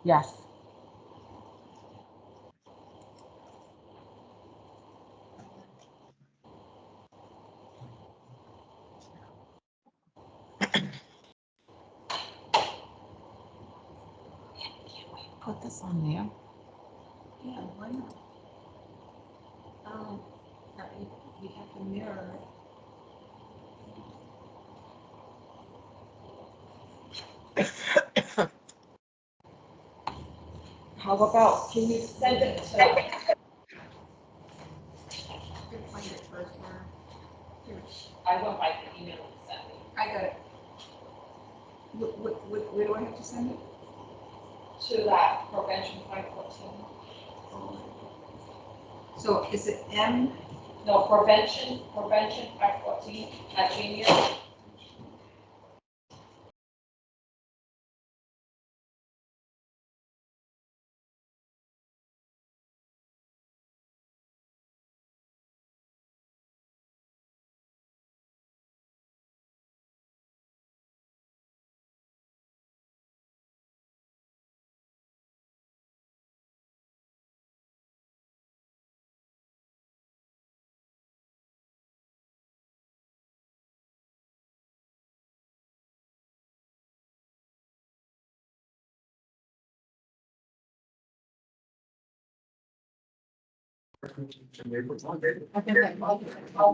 Yes. Put this on there. Yeah, why not? Um, we have the mirror. How about, can you send it to, I'm gonna find it first, Laura. Here, I went by the email you sent me, I got it. Where do I have to send it? to that prevention 514. So is it M? No, prevention 514 at Gmail.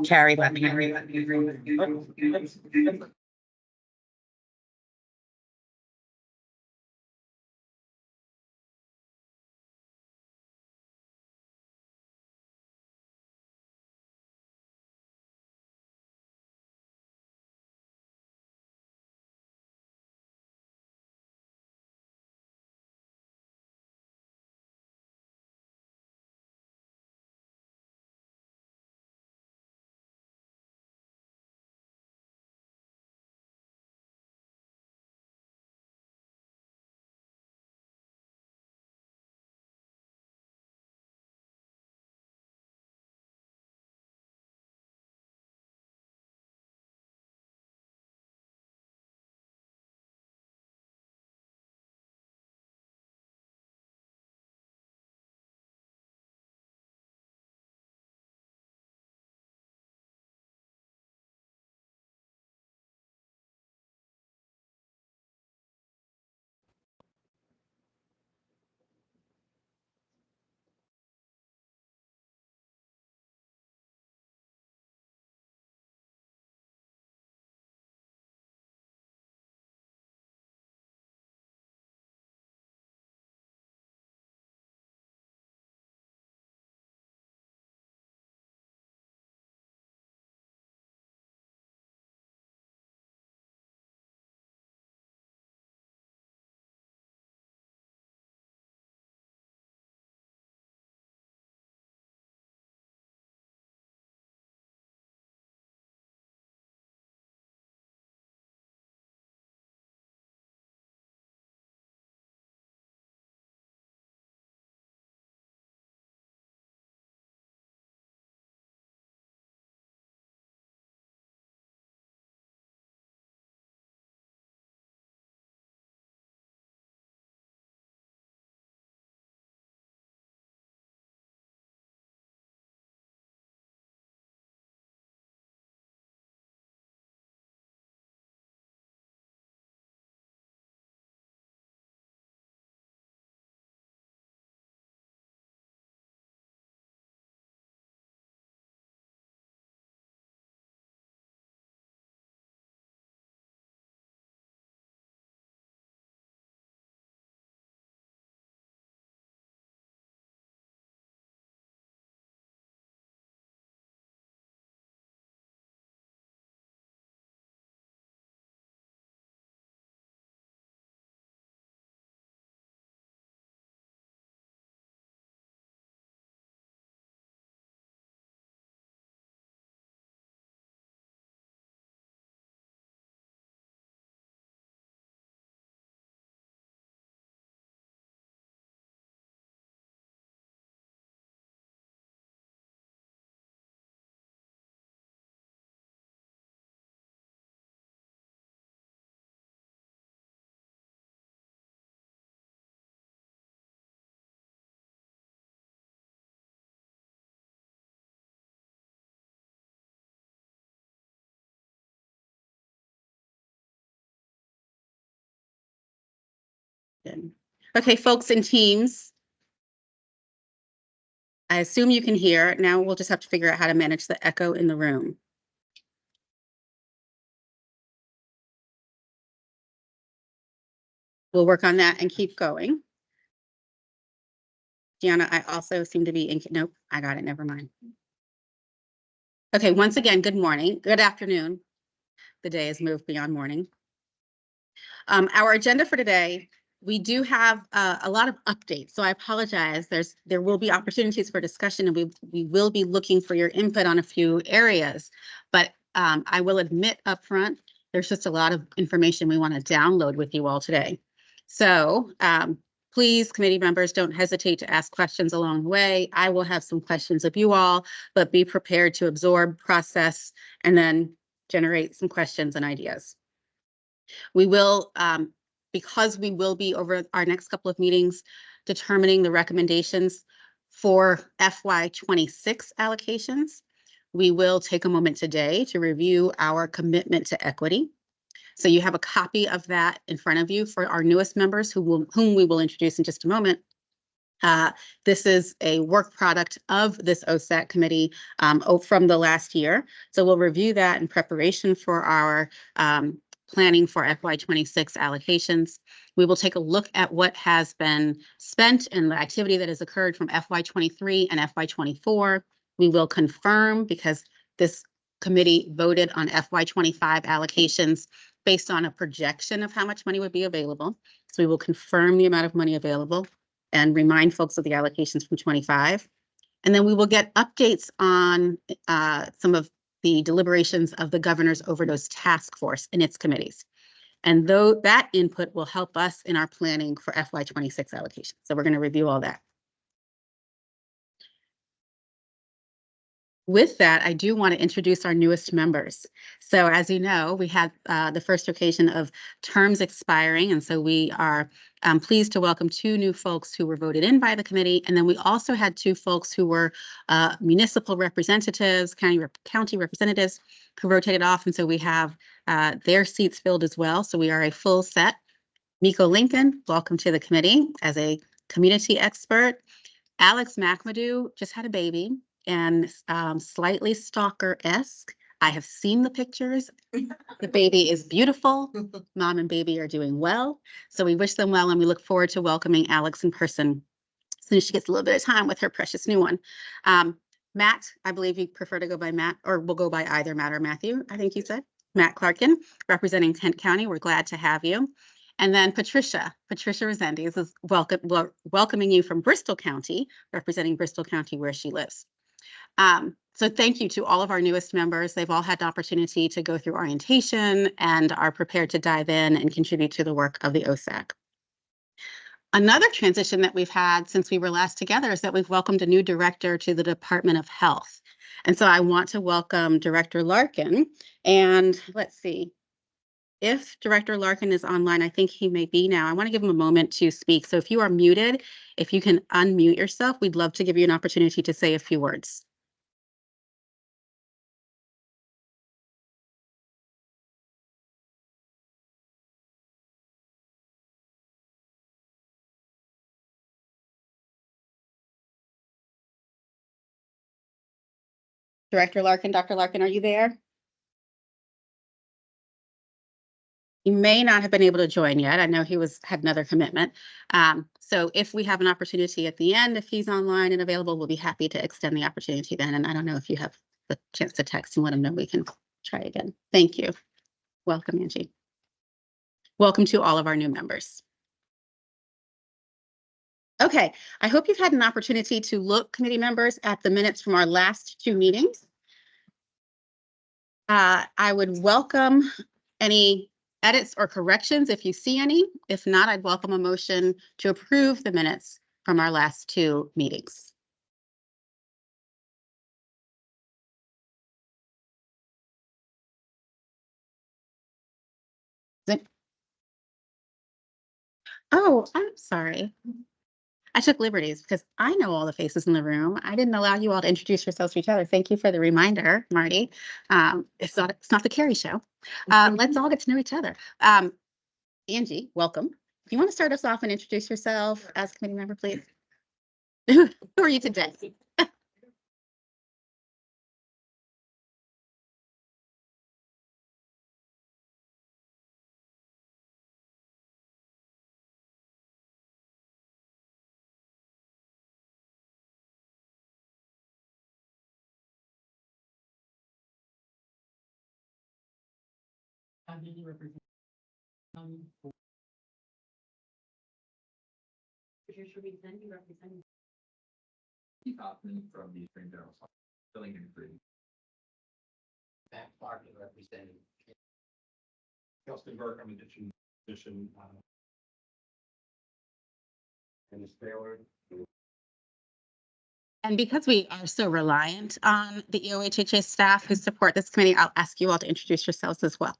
Carrie, let me. Okay, folks in teams. I assume you can hear. Now we'll just have to figure out how to manage the echo in the room. We'll work on that and keep going. Gianna, I also seem to be in, nope, I got it, never mind. Okay, once again, good morning, good afternoon. The day has moved beyond morning. Our agenda for today, we do have a lot of updates, so I apologize. There will be opportunities for discussion, and we will be looking for your input on a few areas. But I will admit upfront, there's just a lot of information we want to download with you all today. So please, committee members, don't hesitate to ask questions along the way. I will have some questions of you all, but be prepared to absorb, process, and then generate some questions and ideas. We will, because we will be over our next couple of meetings, determining the recommendations for FY26 allocations. We will take a moment today to review our commitment to equity. So you have a copy of that in front of you for our newest members whom we will introduce in just a moment. This is a work product of this OSAC committee from the last year. So we'll review that in preparation for our planning for FY26 allocations. We will take a look at what has been spent and the activity that has occurred from FY23 and FY24. We will confirm, because this committee voted on FY25 allocations based on a projection of how much money would be available. So we will confirm the amount of money available and remind folks of the allocations from 25. And then we will get updates on some of the deliberations of the Governor's Overdose Task Force and its committees. And though that input will help us in our planning for FY26 allocations. So we're going to review all that. With that, I do want to introduce our newest members. So as you know, we had the first occasion of terms expiring, and so we are pleased to welcome 2 new folks who were voted in by the committee, and then we also had 2 folks who were municipal representatives, county representatives, who rotated off, and so we have their seats filled as well. So we are a full set. Miko Lincoln, welcome to the committee as a community expert. Alex McAdoo just had a baby, and slightly stalker-esque. I have seen the pictures. The baby is beautiful. Mom and baby are doing well. So we wish them well, and we look forward to welcoming Alex in person as soon as she gets a little bit of time with her precious new one. Matt, I believe you prefer to go by Matt, or we'll go by either Matt or Matthew, I think you said. Matt Clarkin, representing Kent County. We're glad to have you. And then Patricia Resendiz is welcoming you from Bristol County, representing Bristol County where she lives. So thank you to all of our newest members. They've all had the opportunity to go through orientation and are prepared to dive in and contribute to the work of the OSAC. Another transition that we've had since we were last together is that we've welcomed a new director to the Department of Health. And so I want to welcome Director Larkin. And let's see, if Director Larkin is online, I think he may be now. I want to give him a moment to speak. So if you are muted, if you can unmute yourself, we'd love to give you an opportunity to say a few words. Director Larkin, Dr. Larkin, are you there? He may not have been able to join yet. I know he had another commitment. So if we have an opportunity at the end, if he's online and available, we'll be happy to extend the opportunity then. And I don't know if you have the chance to text and let him know we can try again. Thank you. Welcome, Angie. Welcome to all of our new members. Okay, I hope you've had an opportunity to look, committee members, at the minutes from our last 2 meetings. I would welcome any edits or corrections if you see any. If not, I'd welcome a motion to approve the minutes from our last 2 meetings. Oh, I'm sorry. I took liberties because I know all the faces in the room. I didn't allow you all to introduce yourselves to each other. Thank you for the reminder, Marty. It's not the Carrie show. Let's all get to know each other. Angie, welcome. you want to start us off and introduce yourself as committee member, please? Who are you today? From the Attorney General's office, filling in for Matt Clark representing Justin Burke, I'm in the position. And Ms. Baylor. And because we are so reliant on the EOHHA staff who support this committee, I'll ask you all to introduce yourselves as well.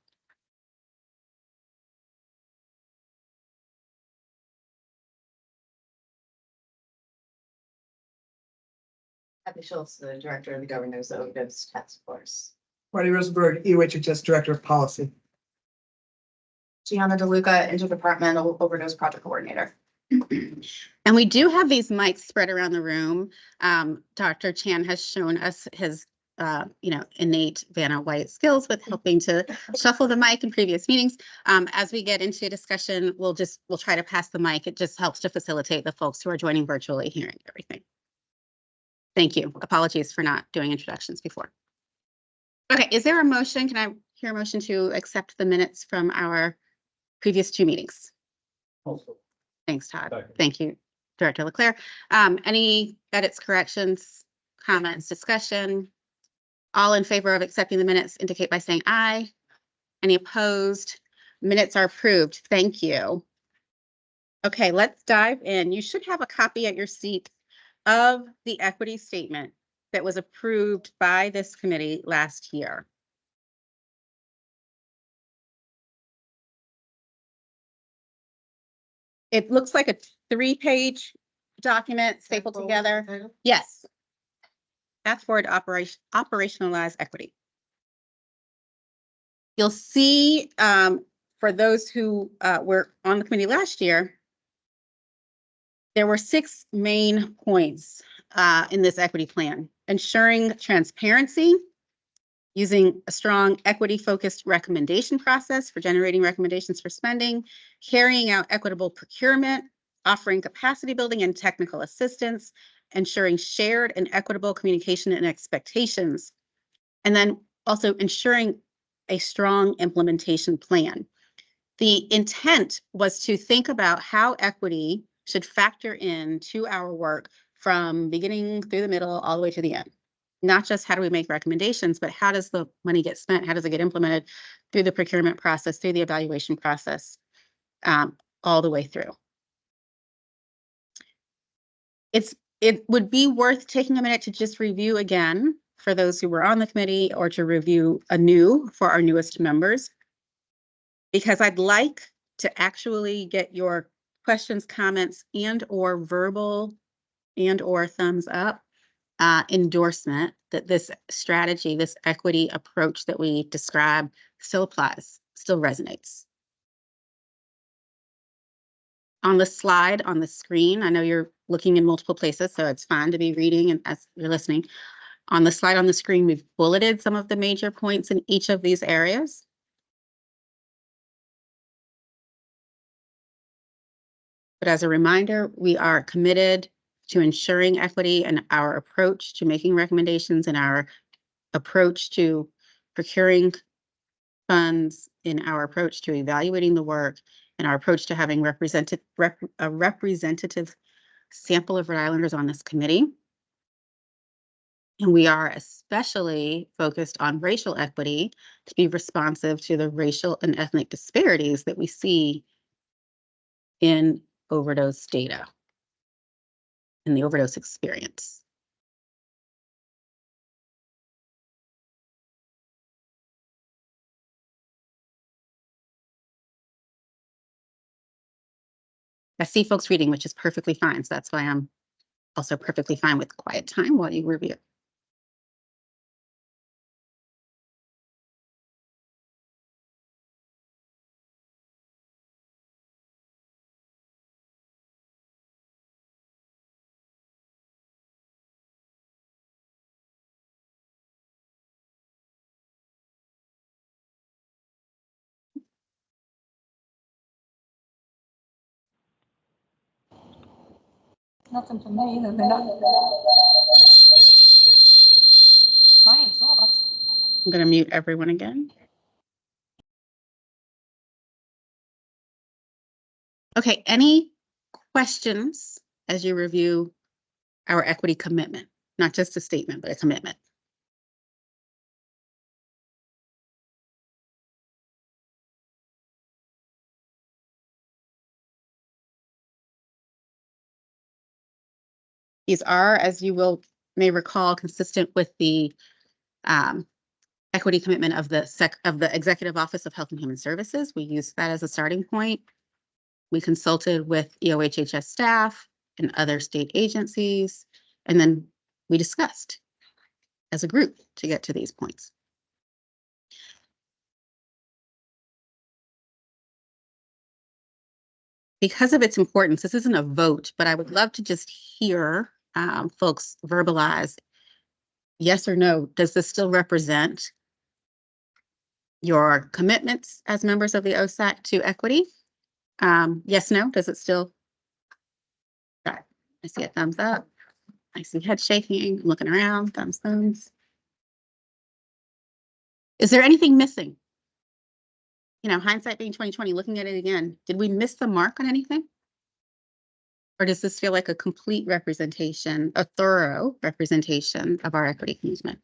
Kathy Schultz, the Director of the Governor's Overdose Task Force. Marty Rosenberg, EOHHS Director of Policy. Gianna DeLuca, Interdepartmental Overdose Project Coordinator. And we do have these mics spread around the room. Dr. Chan has shown us his, innate Vanna White skills with helping to shuffle the mic in previous meetings. As we get into discussion, we'll try to pass the mic. It just helps to facilitate the folks who are joining virtually hearing everything. Thank you. Apologies for not doing introductions before. Okay, is there a motion? Can I hear a motion to accept the minutes from our previous two meetings? Also. Thanks, Todd. Second. Thank you, Director Leclerc. Any edits, corrections, comments, discussion? All in favor of accepting the minutes indicate by saying aye. Any opposed? Minutes are approved. Thank you. Okay, let's dive in. You should have a copy at your seat of the equity statement that was approved by this committee last year. It looks like a 3-page document stapled together. Yes. Path forward to operationalize equity. You'll see, for those who were on the committee last year, there were 6 main points in this equity plan: ensuring transparency, using a strong equity-focused recommendation process for generating recommendations for spending, carrying out equitable procurement, offering capacity building and technical assistance, ensuring shared and equitable communication and expectations, and then also ensuring a strong implementation plan. The intent was to think about how equity should factor into our work from beginning through the middle all the way to the end. Not just how do we make recommendations, but how does the money get spent? How does it get implemented through the procurement process, through the evaluation process, all the way through. It would be worth taking a minute to just review again for those who were on the committee, or to review anew for our newest members, because I'd like to actually get your questions, comments, and or verbal and or thumbs up endorsement that this strategy, this equity approach that we describe still applies, still resonates. On the slide on the screen, I know you're looking in multiple places, so it's fine to be reading and as you're listening. On the slide on the screen, we've bulleted some of the major points in each of these areas. But as a reminder, we are committed to ensuring equity in our approach to making recommendations, and our approach to procuring funds, in our approach to evaluating the work, and our approach to having a representative sample of Rhode Islanders on this committee. And we are especially focused on racial equity to be responsive to the racial and ethnic disparities that we see in overdose data, in the overdose experience. I see folks reading, which is perfectly fine. So that's why I'm also perfectly fine with quiet time while you review. nothing to me, then they're not. Mine's off. I'm going to mute everyone again. Okay, any questions as you review our equity commitment? Not just a statement, but a commitment. These are, as you may recall, consistent with the equity commitment of the Executive Office of Health and Human Services. We used that as a starting point. We consulted with EOHHS staff and other state agencies, and then we discussed as a group to get to these points. Because of its importance, this isn't a vote, but I would love to just hear folks verbalize yes or no. Does this still represent your commitments as members of the OSAC to equity? Yes, no, does it still? Right. I see a thumbs up. I see head shaking, looking around, thumbs. Is there anything missing? You know, hindsight being 2020, looking at it again, did we miss the mark on anything? Or does this feel like a complete representation, a thorough representation of our equity commitment?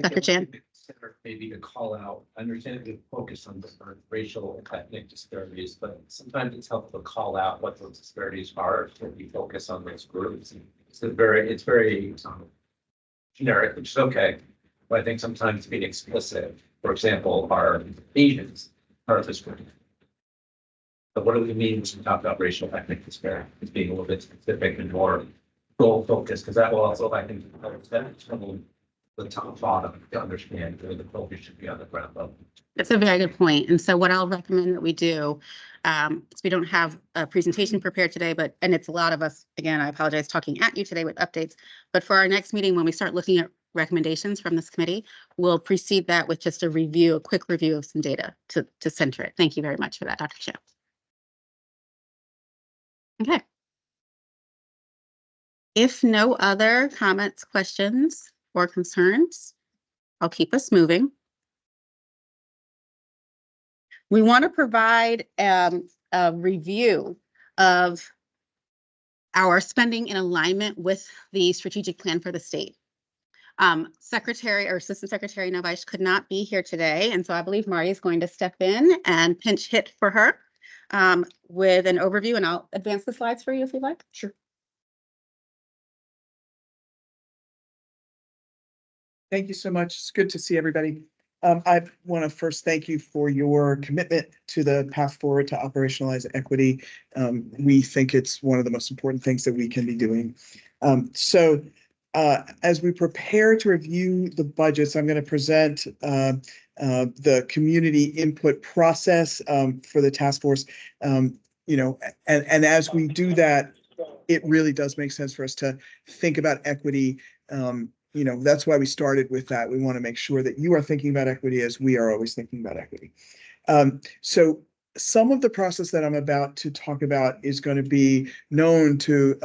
Dr. Chan? Maybe to call out, I understand the focus on different racial and ethnic disparities, but sometimes it's helpful to call out what those disparities are when we focus on those groups. It's very generic, which is okay. But I think sometimes being explicit, for example, are Asians part of this group. But what do we mean when we talk about racial ethnic disparity? It's being a little bit specific and more goal focused, because that will also, I think, help from the top bottom to understand where the focus should be on the ground level. That's a very good point. And so what I'll recommend that we do, is we don't have a presentation prepared today, and it's a lot of us, again, I apologize, talking at you today with updates. But for our next meeting, when we start looking at recommendations from this committee, we'll precede that with just a quick review of some data to center it. Thank you very much for that, Dr. Cho. Okay. If no other comments, questions, or concerns, I'll keep us moving. We want to provide a review of our spending in alignment with the strategic plan for the state. Secretary or Assistant Secretary Novice could not be here today, and so I believe Marty is going to step in and pinch hit for her with an overview, and I'll advance the slides for you if you'd like. Sure. Thank you so much. It's good to see everybody. I want to first thank you for your commitment to the path forward to operationalize equity. We think it's one of the most important things that we can be doing. As we prepare to review the budgets, I'm going to present the community input process for the task force. And as we do that, it really does make sense for us to think about equity. That's why we started with that. We want to make sure that you are thinking about equity as we are always thinking about equity. So some of the process that I'm about to talk about is going to be known to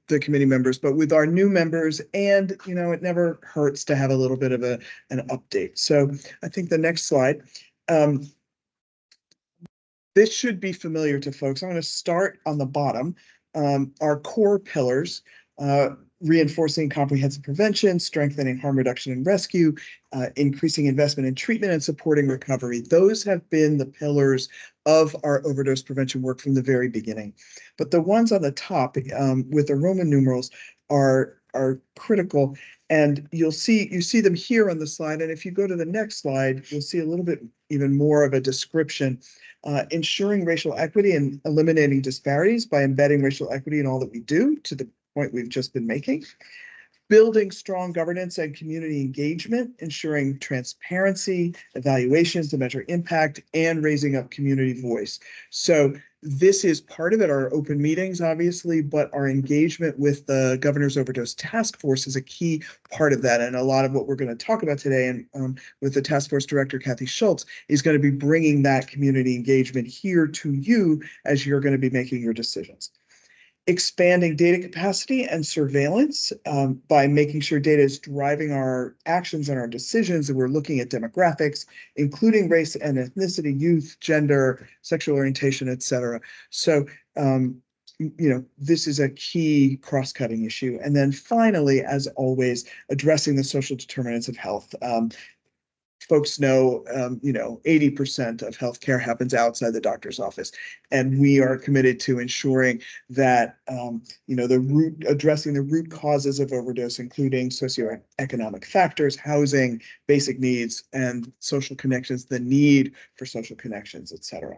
the committee members, but with our new members, and it never hurts to have a little bit of an update. So I think the next slide. This should be familiar to folks. I'm going to start on the bottom. Our core pillars. Reinforcing comprehensive prevention, strengthening harm reduction and rescue, increasing investment in treatment, and supporting recovery. Those have been the pillars of our overdose prevention work from the very beginning. But the ones on the top with the Roman numerals are critical, and you see them here on the slide. And if you go to the next slide, you'll see a little bit even more of a description. Ensuring racial equity and eliminating disparities by embedding racial equity in all that we do, to the point we've just been making. Building strong governance and community engagement, ensuring transparency, evaluations to measure impact, and raising up community voice. So this is part of it, our open meetings, obviously, but our engagement with the Governor's Overdose Task Force is a key part of that. And a lot of what we're going to talk about today, and with the task force director, Kathy Schultz, is going to be bringing that community engagement here to you as you're going to be making your decisions. Expanding data capacity and surveillance by making sure data is driving our actions and our decisions, and we're looking at demographics, including race and ethnicity, youth, gender, sexual orientation, et cetera. So, this is a key cross-cutting issue. And then finally, as always, addressing the social determinants of health. Folks know, 80% of healthcare happens outside the doctor's office. And we are committed to ensuring that, addressing the root causes of overdose, including socioeconomic factors, housing, basic needs, and social connections, the need for social connections, et cetera.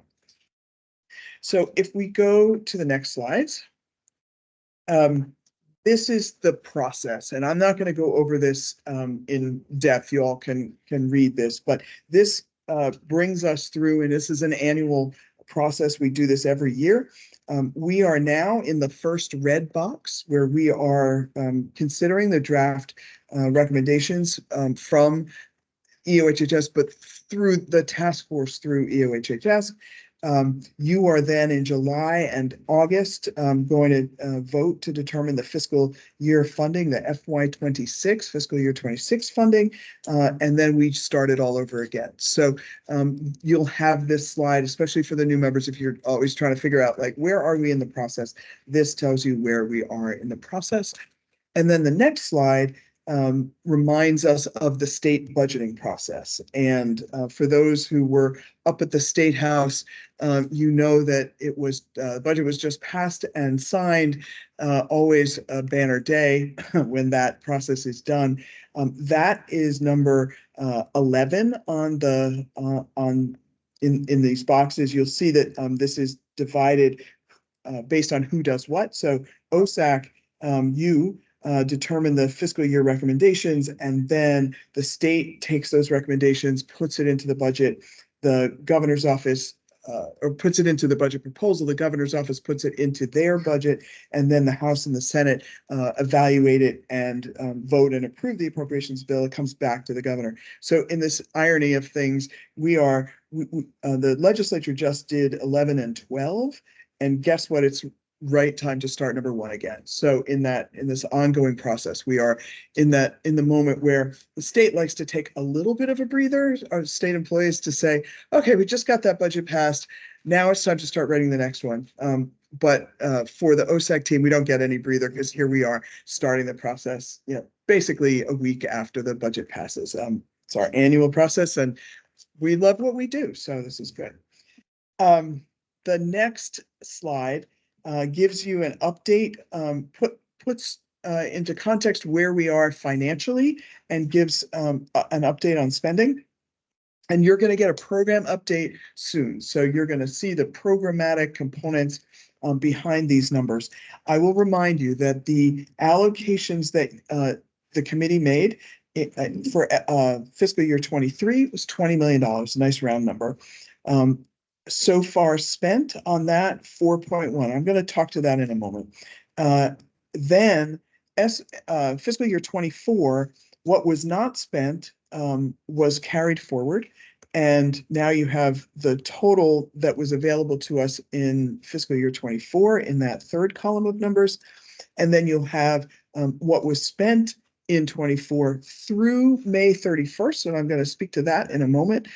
So if we go to the next slides, this is the process, and I'm not going to go over this in depth. You all can read this, but this brings us through, and this is an annual process. We do this every year. We are now in the first red box where we are considering the draft recommendations from EOHHS, but through the task force through EOHHS. You are then in July and August going to vote to determine the fiscal year funding, the FY26 fiscal year 26 funding, and then we start it all over again. So you'll have this slide, especially for the new members, if you're always trying to figure out, like, where are we in the process? This tells you where we are in the process. And then the next slide reminds us of the state budgeting process. And for those who were up at the State House, you know that it was the budget was just passed and signed. Always a banner day when that process is done. That is number 11 on the in these boxes. You'll see that this is divided based on who does what. So OSAC, you determine the fiscal year recommendations, and then the state takes those recommendations, puts it into the budget. The governor's office or puts it into the budget proposal. The governor's office puts it into their budget, and then the House and the Senate evaluate it and vote and approve the appropriations bill. It comes back to the governor. So in this irony of things, the legislature just did 11 and 12, and guess what? It's right time to start number 1 again. So in this ongoing process, we are in the moment where the state likes to take a little bit of a breather, our state employees, to say, okay, we just got that budget passed. Now it's time to start writing the next one. But for the OSAC team, we don't get any breather, because here we are starting the process, basically a week after the budget passes. It's our annual process, and we love what we do. So this is good. The next slide gives you an update, puts into context where we are financially, and gives an update on spending. And you're going to get a program update soon. So you're going to see the programmatic components behind these numbers. I will remind you that the allocations that the committee made for fiscal year 23 was $20 million, a nice round number. So far spent on that, 4.1. I'm going to talk to that in a moment. Then fiscal year 24, what was not spent was carried forward. And now you have the total that was available to us in fiscal year 24 in that third column of numbers. And then you'll have what was spent in 24 through May 31st. And I'm going to speak to that in a moment.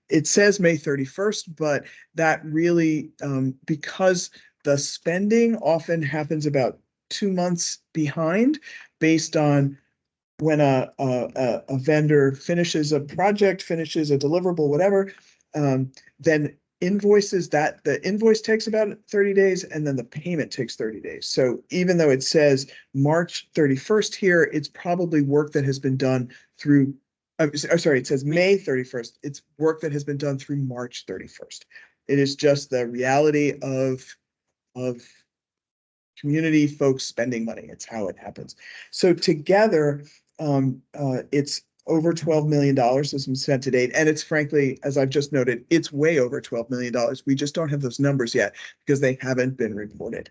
It says May 31st, but that really, because the spending often happens about 2 months behind based on when a vendor finishes a project, finishes a deliverable, whatever, then invoices that the invoice takes about 30 days, and then the payment takes 30 days. So even though it says March 31st here, it's probably work that has been done through it says May 31st. It's work that has been done through March 31st. It is just the reality of community folks spending money. It's how it happens. So together, it's over $12 million has been spent to date. And it's frankly, as I've just noted, it's way over $12 million. We just don't have those numbers yet because they haven't been reported.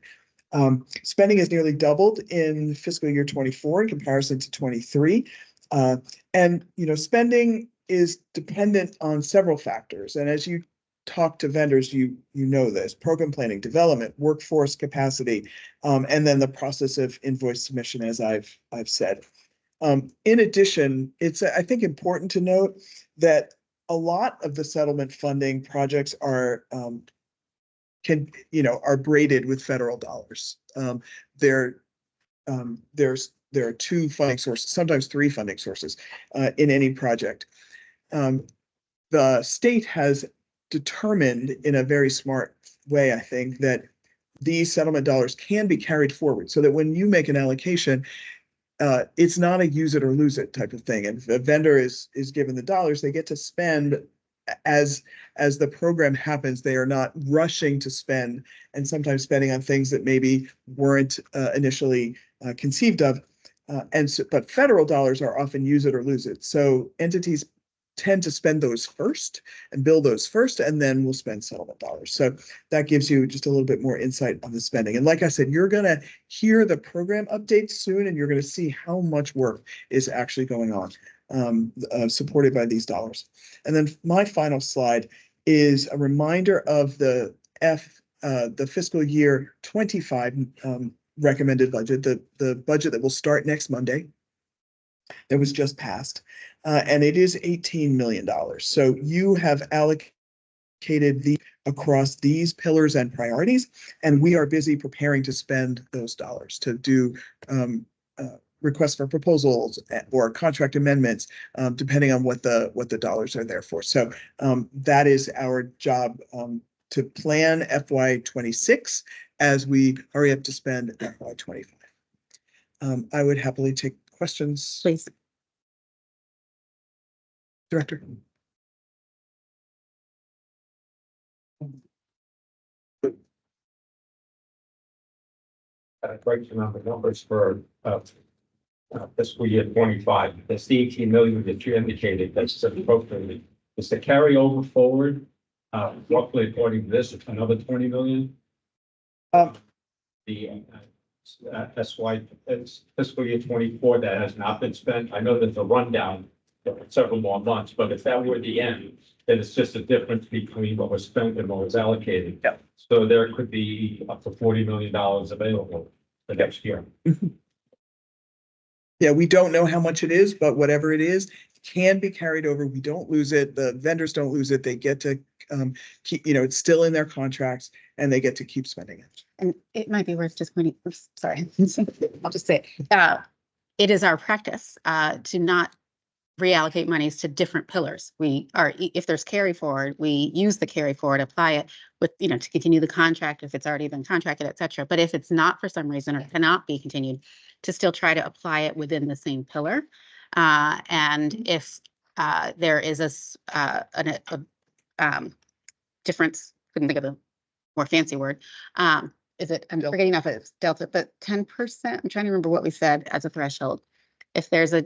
Spending has nearly doubled in fiscal year 24 in comparison to 23. And, spending is dependent on several factors. And as you talk to vendors, you know this: program planning, development, workforce capacity, and then the process of invoice submission, as I've said. In addition, it's, I think, important to note that a lot of the settlement funding projects are are braided with federal dollars. There are two funding sources, sometimes three funding sources in any project. The state has determined in a very smart way, I think, that these settlement dollars can be carried forward so that when you make an allocation, it's not a use it or lose it type of thing. And if a vendor is given the dollars, they get to spend as the program happens. They are not rushing to spend, and sometimes spending on things that maybe weren't initially conceived of. But federal dollars are often use it or lose it. So entities tend to spend those first and bill those first, and then we'll spend settlement dollars. So that gives you just a little bit more insight on the spending. And like I said, you're going to hear the program updates soon, and you're going to see how much work is actually going on, supported by these dollars. And then my final slide is a reminder of the fiscal year 25 recommended budget, the budget that will start next Monday, that was just passed. And it is $18 million. So you have allocated across these pillars and priorities, and we are busy preparing to spend those dollars to do requests for proposals or contract amendments, depending on what the dollars are there for. So that is our job, to plan FY26 as we hurry up to spend FY25. I would happily take questions. Please. Director. Breakdown of the numbers for fiscal year 25. That's the 18 million that you indicated. That's appropriately. Is the carryover forward, roughly according to this, another 20 million? The fiscal year 24 that has not been spent. I know there's a rundown for several more months, but if that were the end, then it's just a difference between what was spent and what was allocated. Yep. So there could be up to $40 million available for next year. Yeah, we don't know how much it is, but whatever it is, can be carried over. We don't lose it. The vendors don't lose it. They get to keep, it's still in their contracts, and they get to keep spending it. And it might be worth just pointing, oops, sorry, I'll just say, it is our practice to not reallocate monies to different pillars. If there's carry forward, we use the carry forward, apply it with, to continue the contract if it's already been contracted, et cetera. But if it's not for some reason or cannot be continued, to still try to apply it within the same pillar. And if there is a difference, couldn't think of a more fancy word. I'm forgetting if it's delta, but 10%, I'm trying to remember what we said as a threshold. If there's a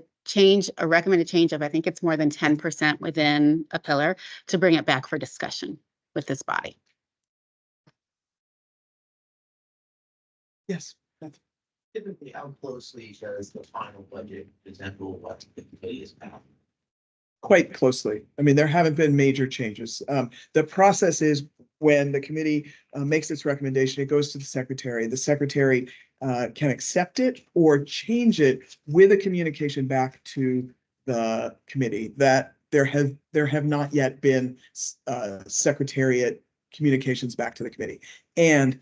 recommended change of, I think it's more than 10% within a pillar, to bring it back for discussion with this body. Yes. Typically, how closely does the final budget resemble what the committee is now? Quite closely. I mean, there haven't been major changes. The process is when the committee makes its recommendation, it goes to the secretary. The secretary can accept it or change it with a communication back to the committee. That there have not yet been secretariat communications back to the committee. And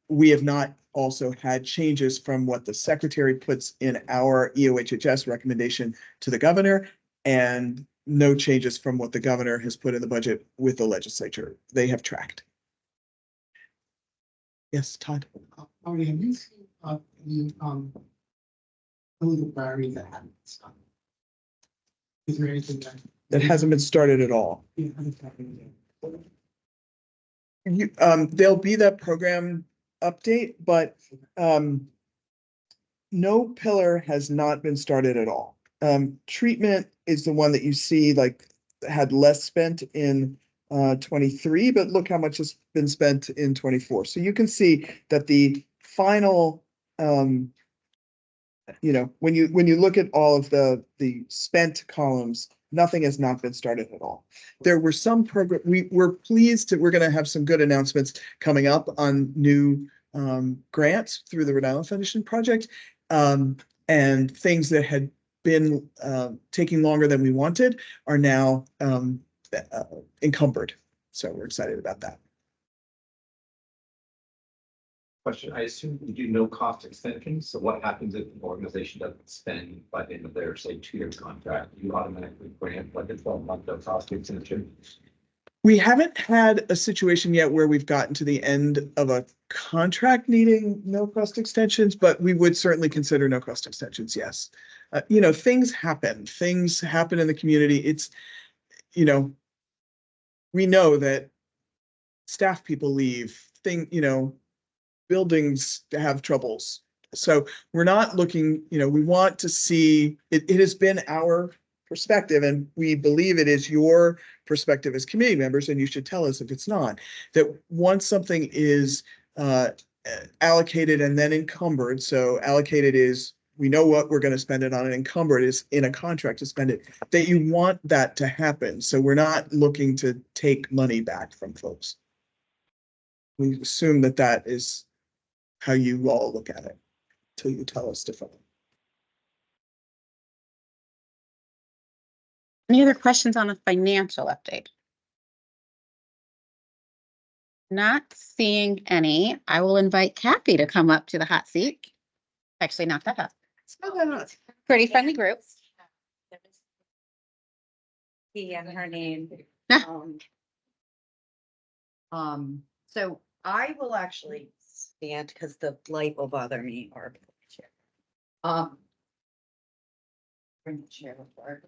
we have not also had changes from what the secretary puts in our EOHHS recommendation to the governor, and no changes from what the governor has put in the budget with the legislature. They have tracked. Yes, Todd. Have you seen any political priorities that haven't started? Is there anything That hasn't been started at all. hasn't happened yet? There'll be that program update, but no pillar has not been started at all. Treatment is the one that you see like had less spent in 23, but look how much has been spent in 24. So you can see that the final when you look at all of the spent columns, nothing has not been started at all. There were some program, we're pleased that we're going to have some good announcements coming up on new grants through the Rhode Island Foundation project, and things that had been taking longer than we wanted are now encumbered. So we're excited about that. Question, I assume you do no cost extensions, so what happens if an organization doesn't spend by the end of their, say, 2-year contract? You automatically grant like a 12-month no cost extension? We haven't had a situation yet where we've gotten to the end of a contract needing no cost extensions, but we would certainly consider no cost extensions, yes. Things happen in the community. It's, we know that staff people leave, buildings have troubles. So we're not looking, we want to see, it has been our perspective, and we believe it is your perspective as committee members, and you should tell us if it's not, that once something is allocated and then encumbered, so allocated is we know what we're going to spend it on, and encumbered is in a contract to spend it, that you want that to happen. So we're not looking to take money back from folks. We assume that that is how you all look at it until you tell us differently. Any other questions on the financial update? Not seeing any. I will invite Kathy to come up to the hot seat. Actually, not that hot. Pretty friendly group. He and her name. So I will actually stand because the light will bother me or. Bring the chair forward.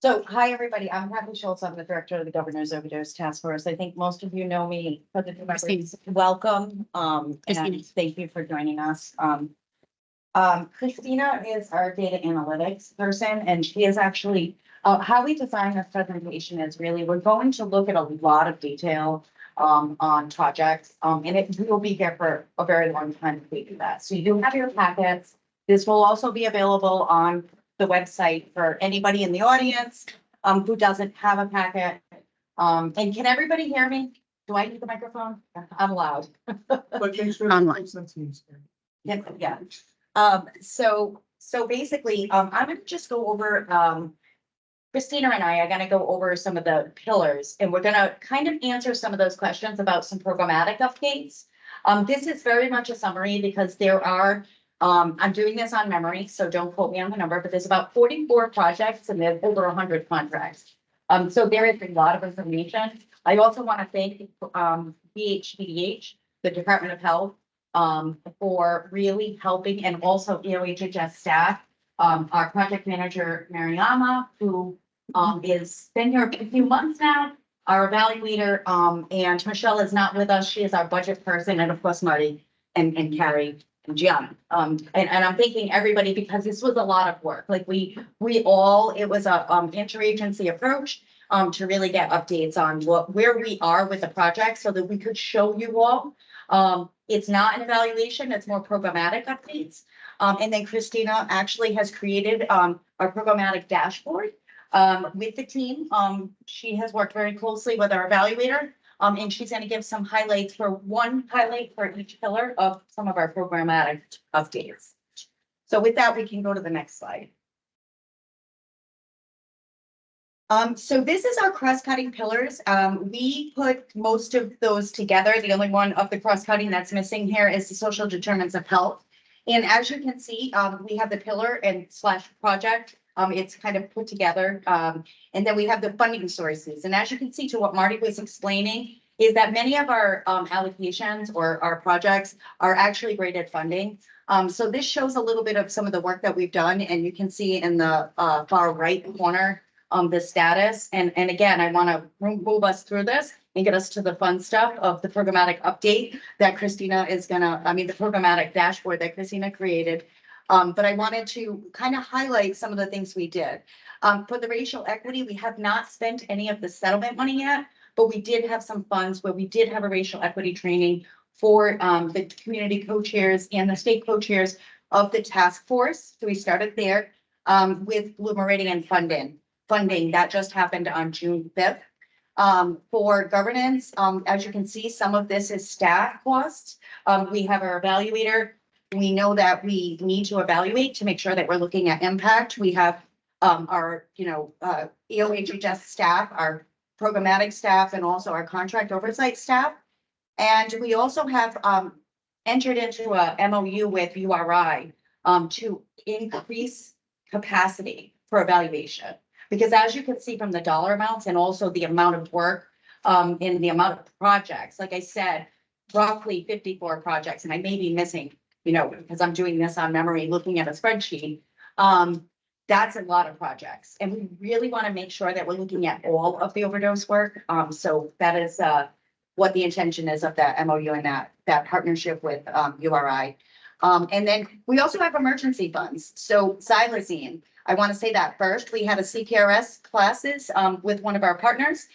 So hi, everybody. I'm Kathy Schultz. I'm the director of the Governor's Overdose Task Force. I think most of you know me. Welcome. And thank you for joining us. Christina is our data analytics person, and she is actually, how we design this presentation is really, we're going to look at a lot of detail on projects, and we will be here for a very long time if we do that. So you do have your packets. This will also be available on the website for anybody in the audience who doesn't have a packet. And can everybody hear me? Do I need the microphone? I'm loud. Online. Yeah. So basically, I'm gonna just go over, Christina and I are gonna go over some of the pillars, and we're gonna kind of answer some of those questions about some programmatic updates. This is very much a summary because there are, I'm doing this on memory, so don't quote me on the number, but there's about 44 projects and there's over 100 contracts. So there is a lot of information. I also want to thank, BHPDH, the Department of Health, for really helping, and also EOHHS staff. Our project manager, Mariama, who is been here a few months now, our evaluator, and Michelle is not with us. She is our budget person, and of course, Marty and Carrie and Gianna. And I'm thanking everybody because this was a lot of work. Like we all, it was a interagency approach to really get updates on where we are with the project so that we could show you all. It's not an evaluation, it's more programmatic updates. And then Christina actually has created our programmatic dashboard with the team. She has worked very closely with our evaluator, and she's going to give some highlights one highlight for each pillar of some of our programmatic updates. So with that, we can go to the next slide. So this is our cross-cutting pillars. We put most of those together. The only one of the cross-cutting that's missing here is the social determinants of health. And as you can see, we have the pillar and / project. It's kind of put together. And then we have the funding sources. And as you can see to what Marty was explaining, is that many of our allocations or our projects are actually graded funding. So this shows a little bit of some of the work that we've done. And you can see in the far right corner, the status. And again, I want to move us through this and get us to the fun stuff of the programmatic update that Christina is the programmatic dashboard that Christina created. But I wanted to kind of highlight some of the things we did. For the racial equity, we have not spent any of the settlement money yet, but we did have some funds where we did have a racial equity training for the community co-chairs and the state co-chairs of the task force. So we started there with Blue Meridian funding that just happened on June 5th. For governance, as you can see, some of this is staff costs. We have our evaluator. We know that we need to evaluate to make sure that we're looking at impact. We have our, EOHHS staff, our programmatic staff, and also our contract oversight staff. And we also have entered into a MOU with URI to increase capacity for evaluation. Because as you can see from the dollar amounts and also the amount of work and the amount of projects, like I said, roughly 54 projects, and I may be missing, because I'm doing this on memory, looking at a spreadsheet. That's a lot of projects, and we really want to make sure that we're looking at all of the overdose work. So that is what the intention is of that MOU and that partnership with URI. And then we also have emergency funds. So xylazine, I want to say that first. We had a CPRS classes with one of our partners.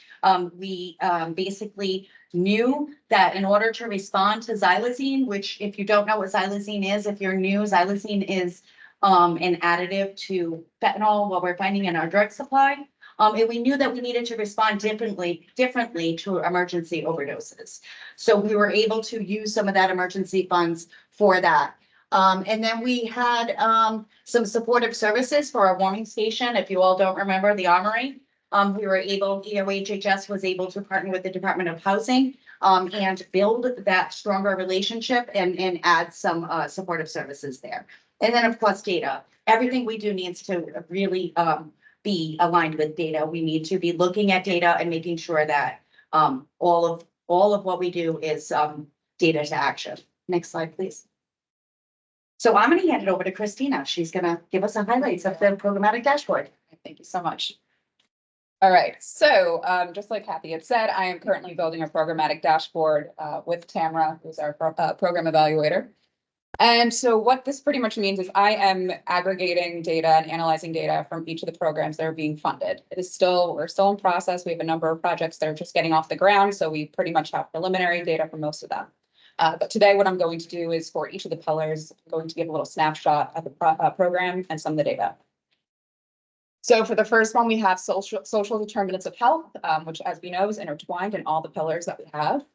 We basically knew that in order to respond to xylazine, which if you don't know what xylazine is, if you're new, xylazine is an additive to fentanyl, what we're finding in our drug supply. And we knew that we needed to respond differently to emergency overdoses. So we were able to use some of that emergency funds for that. And then we had some supportive services for our warming station. If you all don't remember the Armory, EOHHS was able to partner with the Department of Housing and build that stronger relationship and add some supportive services there. And then of course, data. Everything we do needs to really be aligned with data. We need to be looking at data and making sure that all of what we do is data to action. Next slide, please. So I'm going to hand it over to Christina. She's going to give us the highlights of the programmatic dashboard. Thank you so much. All right, so just like Kathy had said, I am currently building a programmatic dashboard with Tamara, who's our program evaluator. And so what this pretty much means is I am aggregating data and analyzing data from each of the programs that are being funded. We're still in process. We have a number of projects that are just getting off the ground, so we pretty much have preliminary data for most of them. But today what I'm going to do is for each of the pillars, I'm going to give a little snapshot of the program and some of the data. So for the first one, we have social determinants of health, which as we know is intertwined in all the pillars that we have.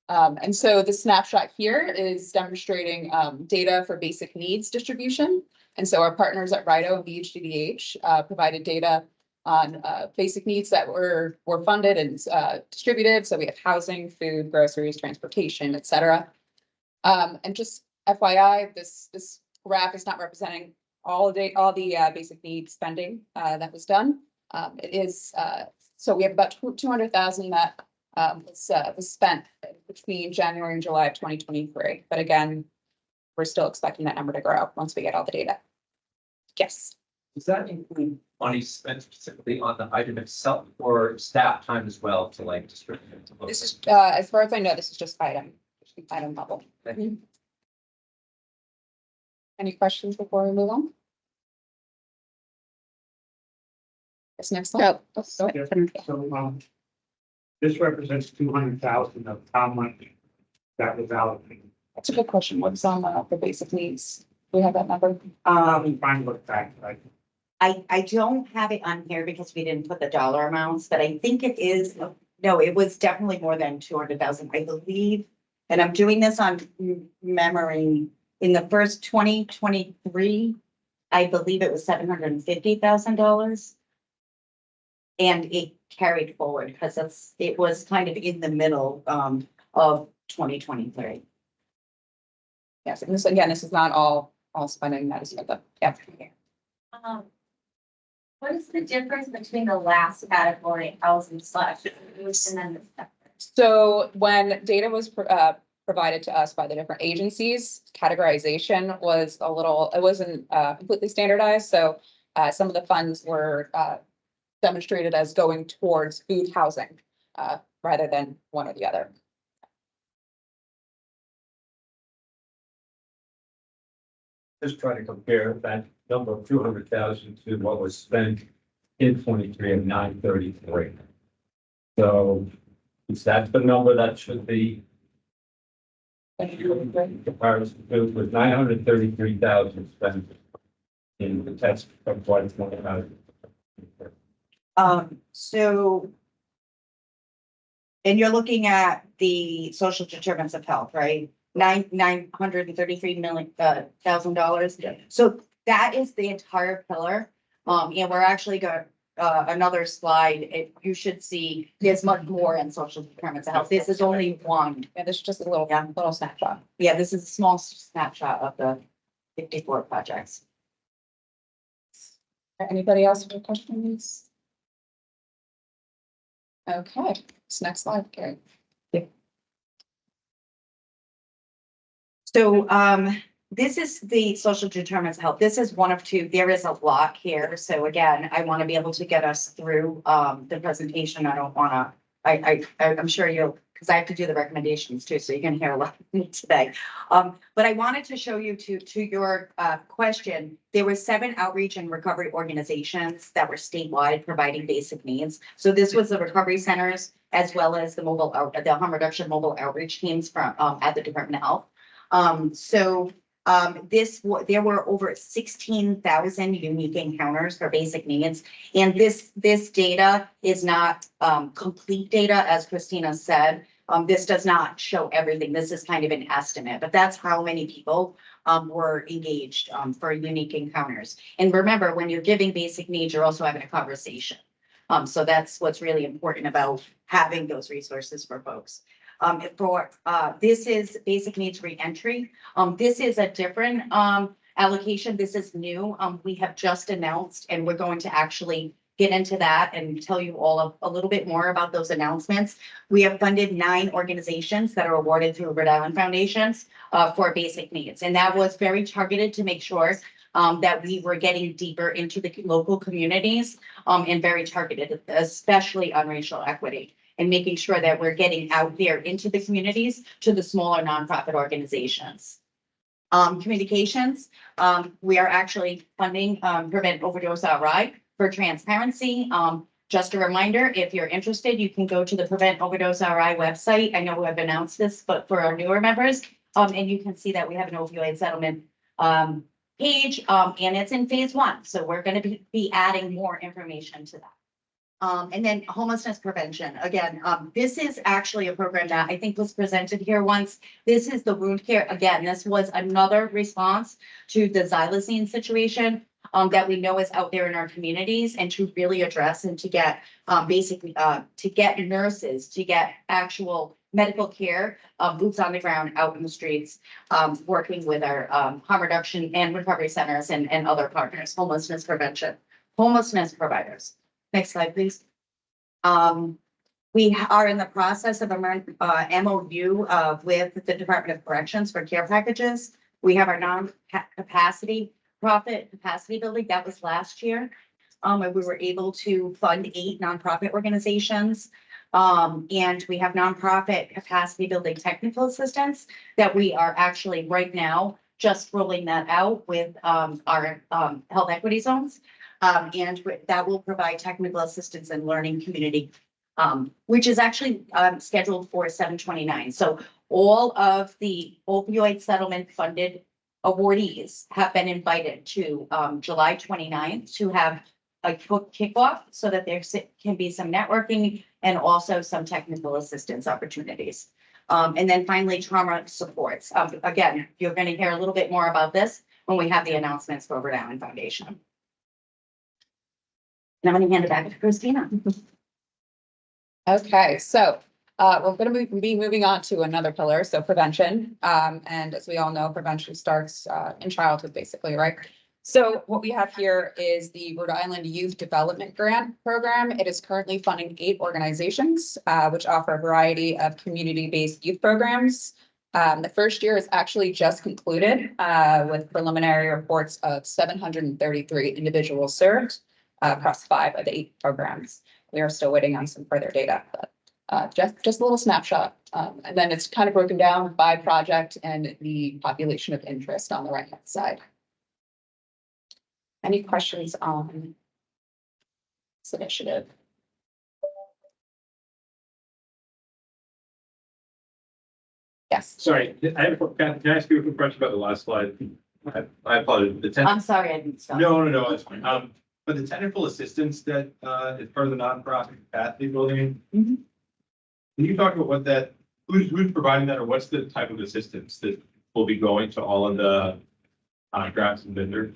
And so the snapshot here is demonstrating data for basic needs distribution. And so our partners at RIDO and BHDDH provided data on basic needs that were funded and distributed. So we have housing, food, groceries, transportation, et cetera. And just FYI, this graph is not representing all the basic needs spending that was done. It is so we have about 200,000 that was spent between January and July of 2023. But again, we're still expecting that number to grow once we get all the data. Yes. Does that include money spent specifically on the item itself or staff time as well to like distribute it? This is, as far as I know, this is just item level. Any questions before we move on? Yes, next slide. Oh, Go ahead. So, this represents 200,000 of how much that was allocated. That's a good question. What's on the basic needs? Do we have that number? I'm trying to look back, right? I don't have it on here because we didn't put the dollar amounts, but I think it is, no, it was definitely more than 200,000, I believe. And I'm doing this on memory. In the first 2023, I believe it was $750,000. And it carried forward because it was kind of in the middle of 2023. Yes, and this is not all spending that is for the, yeah. What is the difference between the last category, housing slash, and then the second? So when data was provided to us by the different agencies, categorization was it wasn't completely standardized. So some of the funds were demonstrated as going towards food housing rather than one or the other. just try to compare that number of 200,000 to what was spent in 23 of 933. So is that the number that should be in comparison to with 933,000 spent in the test of what it's going to So. And you're looking at the social determinants of health, right? $933,000. Yeah. So that is the entire pillar. And we're actually got, another slide. You should see there's much more in social determinants of health. This is only one. Yeah, this is just a little, Yeah. little snapshot. Yeah, this is a small snapshot of the 54 projects. Anybody else have questions? Okay, this next slide, Gary. So, this is the social determinants of health. This is one of two. There is a lot here. So again, I want to be able to get us through, the presentation. I don't want to, I'm sure you'll, because I have to do the recommendations too, so you're gonna hear a lot from me today. But I wanted to show you to your, question, there were 7 outreach and recovery organizations that were statewide providing basic needs. So this was the recovery centers as well as the the harm reduction mobile outreach teams from, at the Department of Health. There were over 16,000 unique encounters for basic needs. And this data is not, complete data, as Christina said. This does not show everything. This is kind of an estimate, but that's how many people, were engaged, for unique encounters. And remember, when you're giving basic needs, you're also having a conversation. So that's what's really important about having those resources for folks. This is basic needs reentry. This is a different allocation. This is new. We have just announced, and we're going to actually get into that and tell you all a little bit more about those announcements. We have funded 9 organizations that are awarded through Rhode Island Foundations for basic needs. And that was very targeted to make sure that we were getting deeper into the local communities and very targeted, especially on racial equity, and making sure that we're getting out there into the communities to the smaller nonprofit organizations. Communications, we are actually funding Prevent Overdose RI for transparency. Just a reminder, if you're interested, you can go to the Prevent Overdose RI website. I know I've announced this, but for our newer members, and you can see that we have an opioid settlement page, and it's in phase 1. So we're going to be adding more information to that. And then homelessness prevention. Again, this is actually a program that I think was presented here once. This is the wound care. Again, this was another response to the xylazine situation that we know is out there in our communities, and to really address and to get basically to get nurses, to get actual medical care, boots on the ground out in the streets, working with our harm reduction and recovery centers and other partners, homelessness prevention, homelessness providers. Next slide, please. We are in the process of a MOU with the Department of Corrections for care packages. We have our non-capacity profit capacity building. That was last year. And we were able to fund 8 nonprofit organizations. And we have nonprofit capacity building technical assistance that we are actually right now just rolling that out with our health equity zones. And that will provide technical assistance and learning community, which is actually scheduled for 7/29. So all of the opioid settlement funded awardees have been invited to July 29th to have a quick kickoff so that there can be some networking and also some technical assistance opportunities. And then finally, trauma supports. Again, you're going to hear a little bit more about this when we have the announcements for Rhode Island Foundation. And I'm going to hand it back to Christina. Okay, so we're going to be moving on to another pillar, so prevention. And as we all know, prevention starts in childhood, basically, right? So what we have here is the Rhode Island Youth Development Grant Program. It is currently funding 8 organizations, which offer a variety of community-based youth programs. The first year is actually just concluded with preliminary reports of 733 individuals served across 5 of the 8 programs. We are still waiting on some further data, but just a little snapshot. And then it's kind of broken down by project and the population of interest on the right-hand side. Any questions on this initiative? Yes, Sorry, I have, can I ask you a quick question about the last slide? I apologize. The I'm sorry, I didn't stop. no, that's fine. But the technical assistance that, is part of the nonprofit capacity building. Mhm. Can you talk about what that, who's providing that, or what's the type of assistance that will be going to all of the grants and vendors?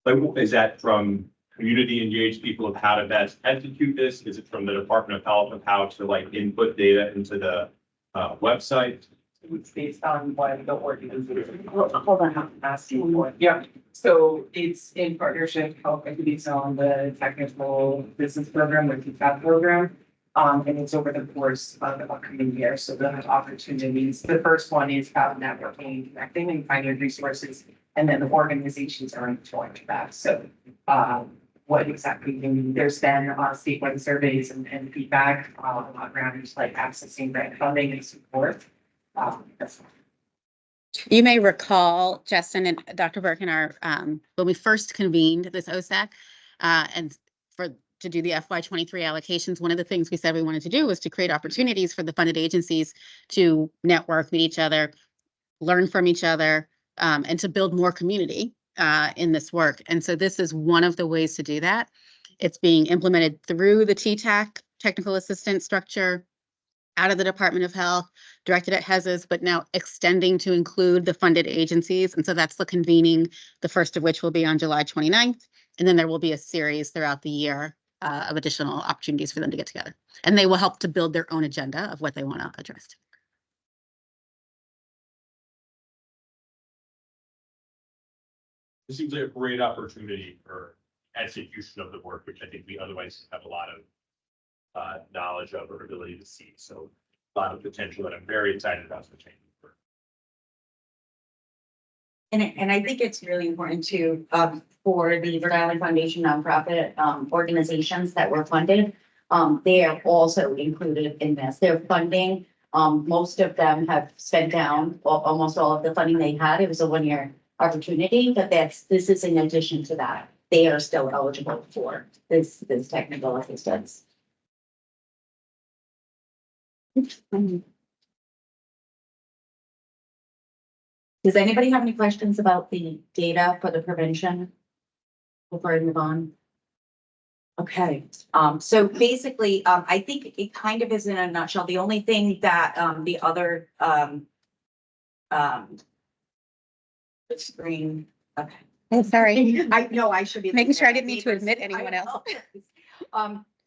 Like, is that from community engaged people of how to best execute this? Is it from the Department of Health of how to like input data into the website? It's based on what the organization. Hold on, I'm asking Mm-hmm. for, yeah, so it's in partnership, Health Equities on the technical business program, the TCAP program. And it's over the course of the upcoming year, so they'll have opportunities. The first one is about networking, connecting and finding resources. And then the organizations are joined to that, so what exactly you need. There's been statewide surveys and feedback around like accessing grant funding and support. That's You may recall, Justin and Dr. Burke and our, when we first convened this OSAC, and to do the FY '23 allocations, one of the things we said we wanted to do was to create opportunities for the funded agencies to network with each other, learn from each other, and to build more community in this work. And so this is one of the ways to do that. It's being implemented through the TTAC technical assistance structure, out of the Department of Health, directed at HESAs, but now extending to include the funded agencies. And so that's the convening, the first of which will be on July 29th. And then there will be a series throughout the year of additional opportunities for them to get together. And they will help to build their own agenda of what they want to address. It seems like a great opportunity for execution of the work, which I think we otherwise have a lot of knowledge of or ability to see. So a lot of potential that I'm very excited about the change. And I think it's really important to, for the Rhode Island Foundation nonprofit, organizations that were funded. They are also included in this. Their funding, most of them have spent down almost all of the funding they had. It was a one-year opportunity, but this is in addition to that. They are still eligible for this technical assistance. Does anybody have any questions about the data for the prevention before I move on? Okay, so basically, I think it kind of is in a nutshell. The only thing that the other the screen, okay. Oh, sorry. I know I should be. Making sure I looking didn't at need to my admit neighbors. anyone else.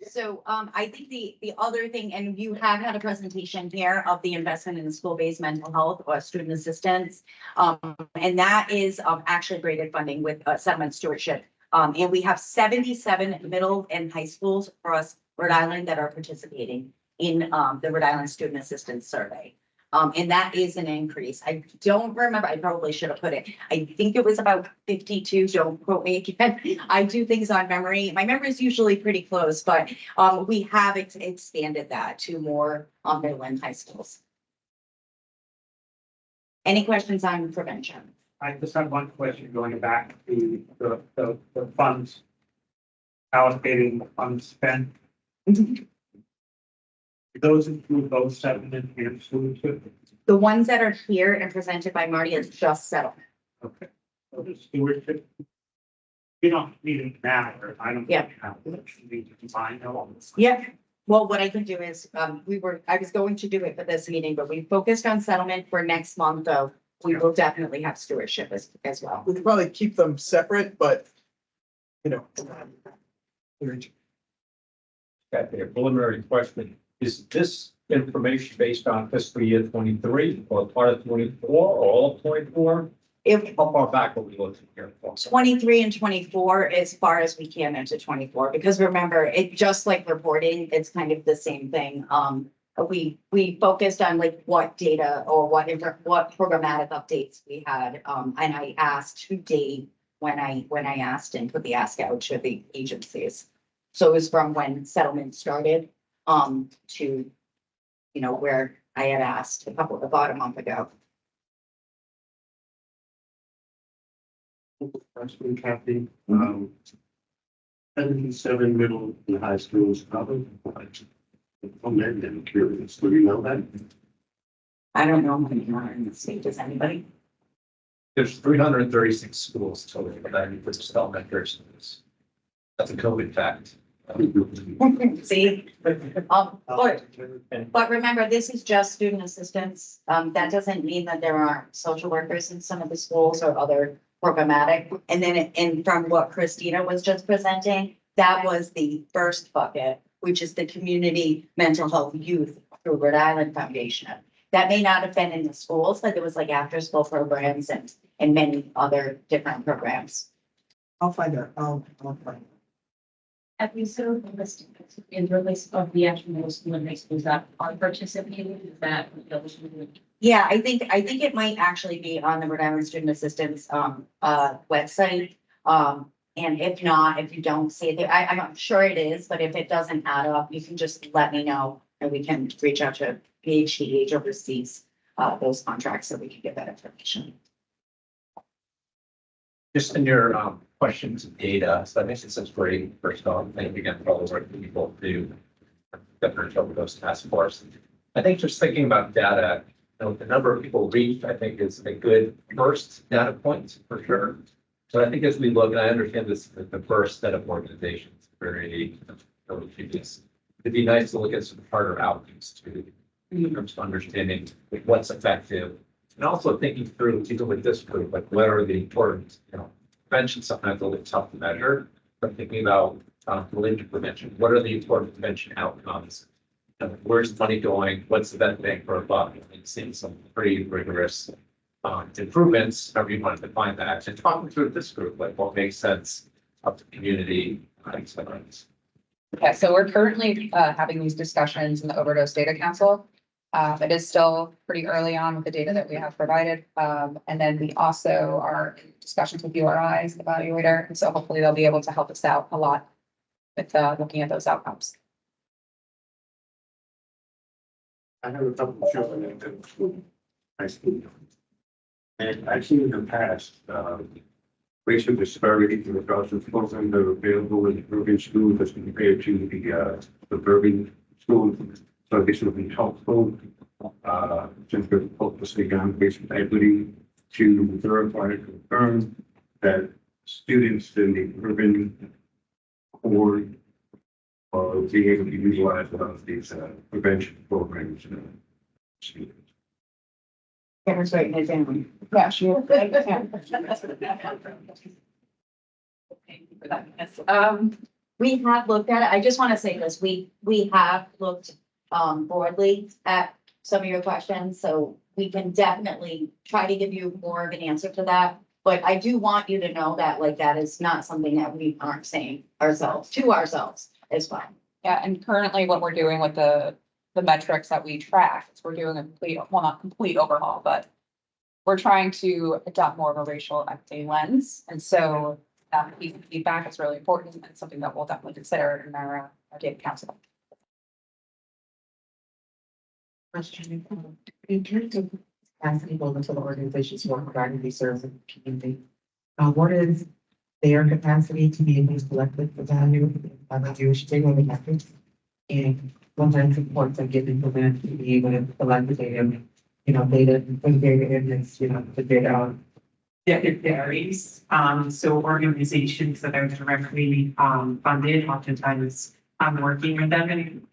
So I think the other thing, and you have had a presentation here of the investment in school-based mental health or student assistance. And that is actually graded funding with settlement stewardship. And we have 77 middle and high schools across Rhode Island that are participating in the Rhode Island Student Assistance Survey. And that is an increase. I don't remember, I probably should have put it. I think it was about 52, don't quote me again. I do things on memory. My memory is usually pretty close, but we have expanded that to more middle and high schools. Any questions on prevention? I just have one question going back to the funds. Allocating the funds spent. Those include those settlement and stewardship. The ones that are here and presented by Marty is just settlement. Okay. So the stewardship. You don't need it now, or I don't. Yeah. Need to combine all this. Yeah, well, what I can do is, I was going to do it for this meeting, but we focused on settlement for next month, though. We will definitely have stewardship as well. We could probably keep them separate, but, you know. Got a preliminary question. Is this information based on fiscal year 23 or part of 24 or all of 24? If How far back are we looking here? 23 and 24 as far as we can into 24, because remember, it just like reporting, it's kind of the same thing. We focused on like what data or what programmatic updates we had. And I asked to date when I asked and put the ask out to the agencies. So it was from when settlement started, to, you know, where I had asked about a month ago. Question, Kathy. 77 middle and high schools covered. Oh, maybe I'm curious. Do you know that? I don't know how many are in the state, does anybody? There's 336 schools total, but that includes elementary schools. That's a COVID fact. See, but remember, this is just student assistance. That doesn't mean that there aren't social workers in some of the schools or other programmatic. And then, and from what Christina was just presenting, that was the first bucket, which is the community mental health youth through Rhode Island Foundation. That may not have been in the schools, but it was like after school programs and many other different programs. I'll find out. I'll find out. Have you sort of listed in the list of the actual middle school and high schools that are participating? Is that? Yeah, I think it might actually be on the Rhode Island Student Assistance website. And if not, if you don't see it there, I'm sure it is, but if it doesn't add up, you can just let me know and we can reach out to PhD oversees those contracts so we can get that information. Just in your questions and data, so I think this is great. First off, thank you again for all the work that people do. Governor Overdose Task Force. I think just thinking about data, the number of people reached, I think is a good first data point for sure. So I think as we look, and I understand this is the first set of organizations, very previous. It'd be nice to look at some harder outcomes too, in terms of understanding what's effective. And also thinking through, even with this group, like what are the important, prevention sometimes a little tough to measure, but thinking about related prevention, what are the important prevention outcomes? Where's money going? What's the best bang for a buck? And seeing some pretty rigorous improvements, however you want to define that, and talking through this group, like what makes sense up to community, etc. Yeah, so we're currently having these discussions in the Overdose Data Council. It is still pretty early on with the data that we have provided. And then we also are in discussions with URI's evaluator. And so hopefully they'll be able to help us out a lot with looking at those outcomes. I have a couple of children in middle school, high school. And I've seen in the past, racial disparity in regards to programs that are available in urban schools as compared to the suburban schools. So this would be helpful, since we're focusing on racial equity to verify and confirm that students in the urban core are being able to utilize these prevention programs. Cameron's writing it down. Yeah, sure. We have looked at it. I just want to say this, we have looked broadly at some of your questions, so we can definitely try to give you more of an answer to that. But I do want you to know that like that is not something that we aren't saying to ourselves as well. Yeah, and currently what we're doing with the metrics that we track is we're doing a complete, well, not complete overhaul, but we're trying to adopt more of a racial equity lens. And so feedback is really important and something that we'll definitely consider in our data council. Question. In terms of capacity building to the organizations who are providing these services in the community, what is their capacity to be able to collect the value of the Jewish thing on the metrics? And what kinds of reports are given for them to be able to collect the data, data, and data evidence, the data. Yeah, it varies. So organizations that are directly funded, oftentimes I'm working with them and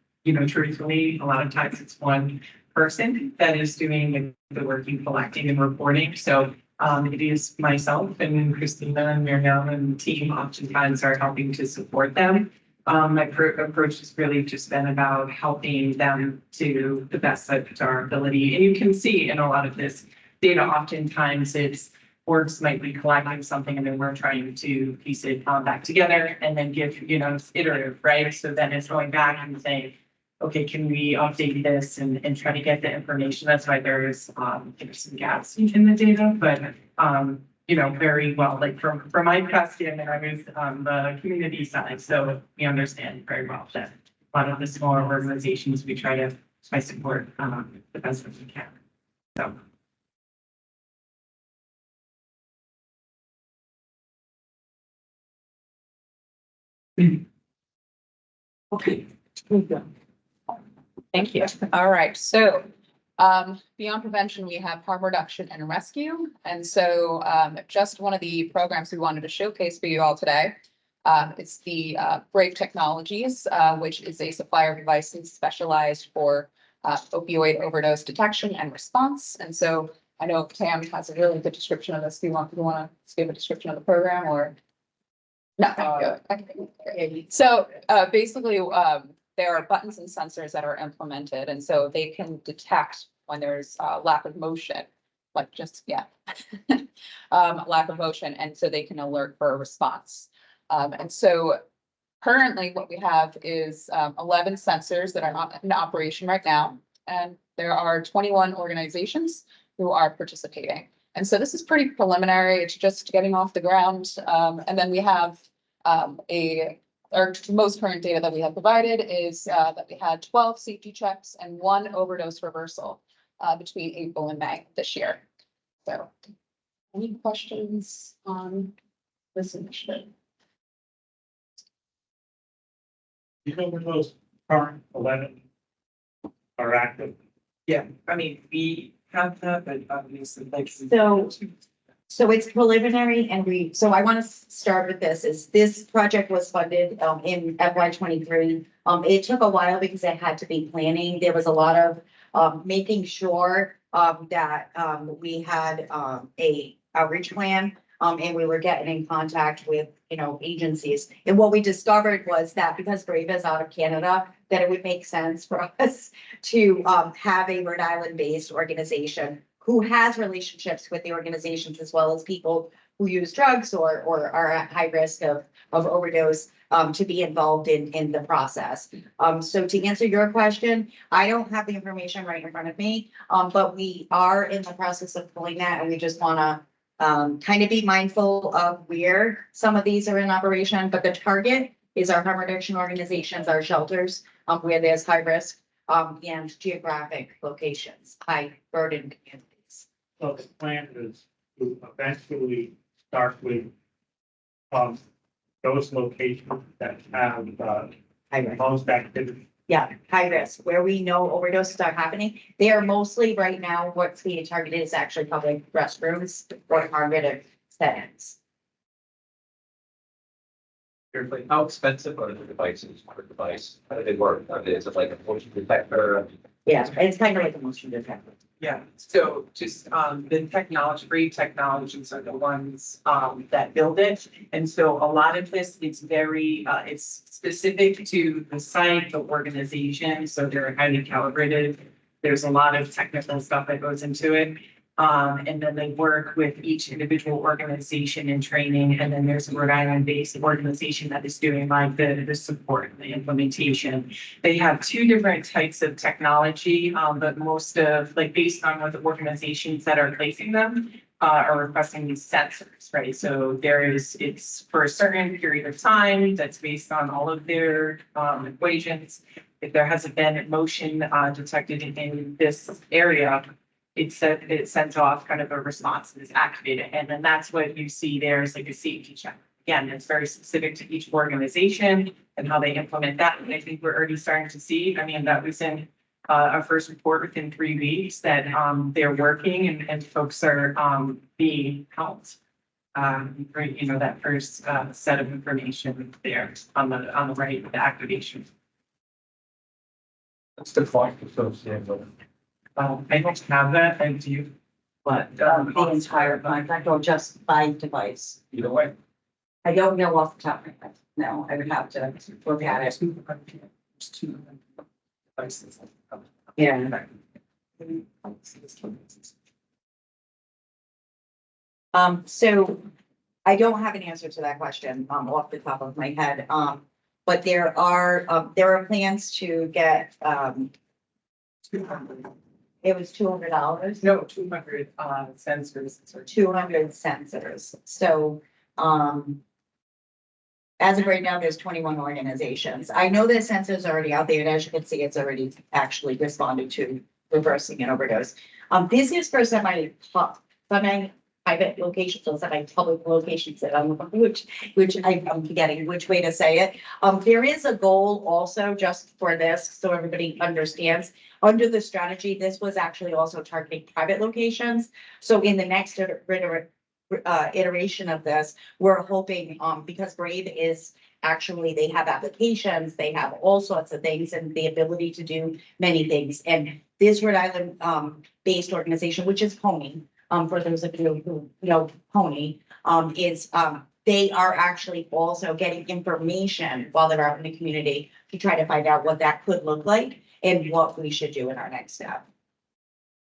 truthfully, a lot of times it's one person that is doing the working, collecting and reporting. So it is myself and Christina and Miriam and the team oftentimes are helping to support them. My approach has really just been about helping them to the best of our ability. And you can see in a lot of this data, oftentimes it's works might be collecting something and then we're trying to piece it back together and then give, it's iterative, right? So then it's going back and saying, okay, can we update this and try to get the information? That's why there's some gaps in the data, but very well, like from my question, I was on the community side, so we understand very well that a lot of the smaller organizations, we try to support the best that we can. So. Okay. Thank you. All right, so beyond prevention, we have harm reduction and rescue. And so just one of the programs we wanted to showcase for you all today. It's the Brave Technologies, which is a supplier of devices specialized for opioid overdose detection and response. And so I know Tam has a really good description of this. Do you want to give a description of the program or? No. So basically, there are buttons and sensors that are implemented, and so they can detect when there's lack of motion, like just, yeah, lack of motion, and so they can alert for a response. And so currently what we have is 11 sensors that are not in operation right now, and there are 21 organizations who are participating. And so this is pretty preliminary. It's just getting off the ground. And then we have our most current data that we have provided is that we had 12 safety checks and 1 overdose reversal between April and May this year. So any questions on this initiative? You know when those current 11 are active? Yeah, I mean, we have that, but obviously like. So it's preliminary and so I want to start with this project was funded in FY '23. It took a while because it had to be planning. There was a lot of making sure that we had a outreach plan. And we were getting in contact with, agencies. And what we discovered was that because Brave is out of Canada, that it would make sense for us to have a Rhode Island-based organization who has relationships with the organizations as well as people who use drugs or are at high risk of overdose to be involved in the process. So to answer your question, I don't have the information right in front of me, but we are in the process of pulling that, and we just want to kind of be mindful of where some of these are in operation, but the target is our harm reduction organizations, our shelters, where there's high risk, and geographic locations, high burden communities. So the plan is to eventually start with those locations that have High risk. most activity. Yeah, high risk, where we know overdoses are happening. They are mostly right now, what's being targeted is actually public restrooms or targeted settings. How expensive are the devices per device? How do they work? Is it like a motion detector? Yeah, it's kind of like a motion detector. Yeah, so just the technology, Brave Technologies are the ones that build it. And so a lot of this is very, it's specific to the site, the organization, so they're highly calibrated. There's a lot of technical stuff that goes into it. And then they work with each individual organization in training, and then there's a Rhode Island-based organization that is doing like the support and the implementation. They have 2 different types of technology, but most of, like, based on what the organizations that are placing them are requesting these sensors, right? So it's for a certain period of time that's based on all of their equations. If there hasn't been motion detected in this area, it sends off kind of a response that is activated. And then that's what you see there is like a safety check. Again, it's very specific to each organization and how they implement that. And I think we're already starting to see, I mean, that was in our first report within 3 weeks that they're working and folks are being helped. That first set of information there on the right with the activation. That's the cost associated with it. I don't have that, I do, but The entire contract or just by device. Either way. I don't know off the top of my head. No, I would have to look at it. There's 2 devices. Yeah. So I don't have an answer to that question off the top of my head. But there are plans to get 200. it was $200. No, 200 sensors. Or 200 sensors. So as of right now, there's 21 organizations. I know that sensors are already out there, and as you can see, it's already actually responded to reversing an overdose. This is for private locations, those are like public locations that I'm, which I'm forgetting which way to say it. There is a goal also just for this, so everybody understands. Under the strategy, this was actually also targeting private locations. So in the next iteration of this, we're hoping, because Brave is actually, they have applications, they have all sorts of things and the ability to do many things. And this Rhode Island, based organization, which is Pony, for those of you who know Pony, is, they are actually also getting information while they're out in the community to try to find out what that could look like and what we should do in our next step.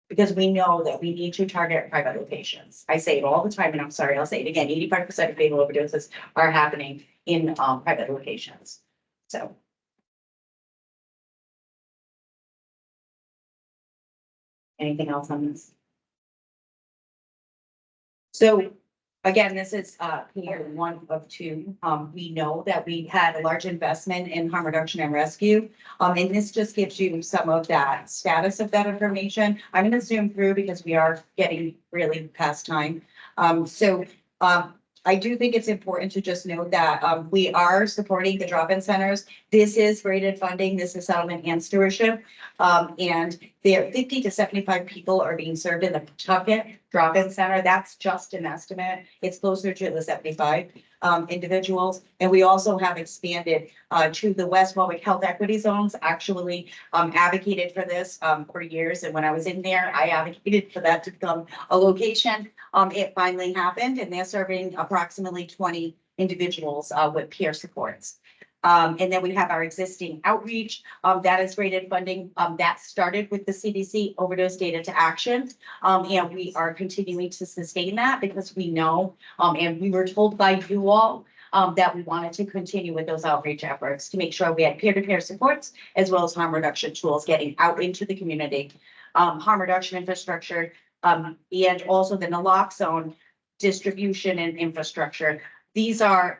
Because we know that we need to target private locations. I say it all the time, and I'm sorry, I'll say it again, 85% of fatal overdoses are happening in private locations. So. Anything else on this? So again, this is here one of two. We know that we had a large investment in harm reduction and rescue. And this just gives you some of that status of that information. I'm going to zoom through because we are getting really past time. I do think it's important to just note that we are supporting the drop-in centers. This is rated funding, this is settlement and stewardship. And there 50 to 75 people are being served in the Pawtucket drop-in center. That's just an estimate. It's closer to the 75 individuals. And we also have expanded to the West Warwick Health Equity Zones, actually advocated for this for years. And when I was in there, I advocated for that to become a location. It finally happened, and they're serving approximately 20 individuals with peer supports. And then we have our existing outreach that is rated funding that started with the CDC overdose data to action. And we are continuing to sustain that because we know, and we were told by you all that we wanted to continue with those outreach efforts to make sure we had peer-to-peer supports as well as harm reduction tools getting out into the community, harm reduction infrastructure, and also the naloxone distribution and infrastructure. These are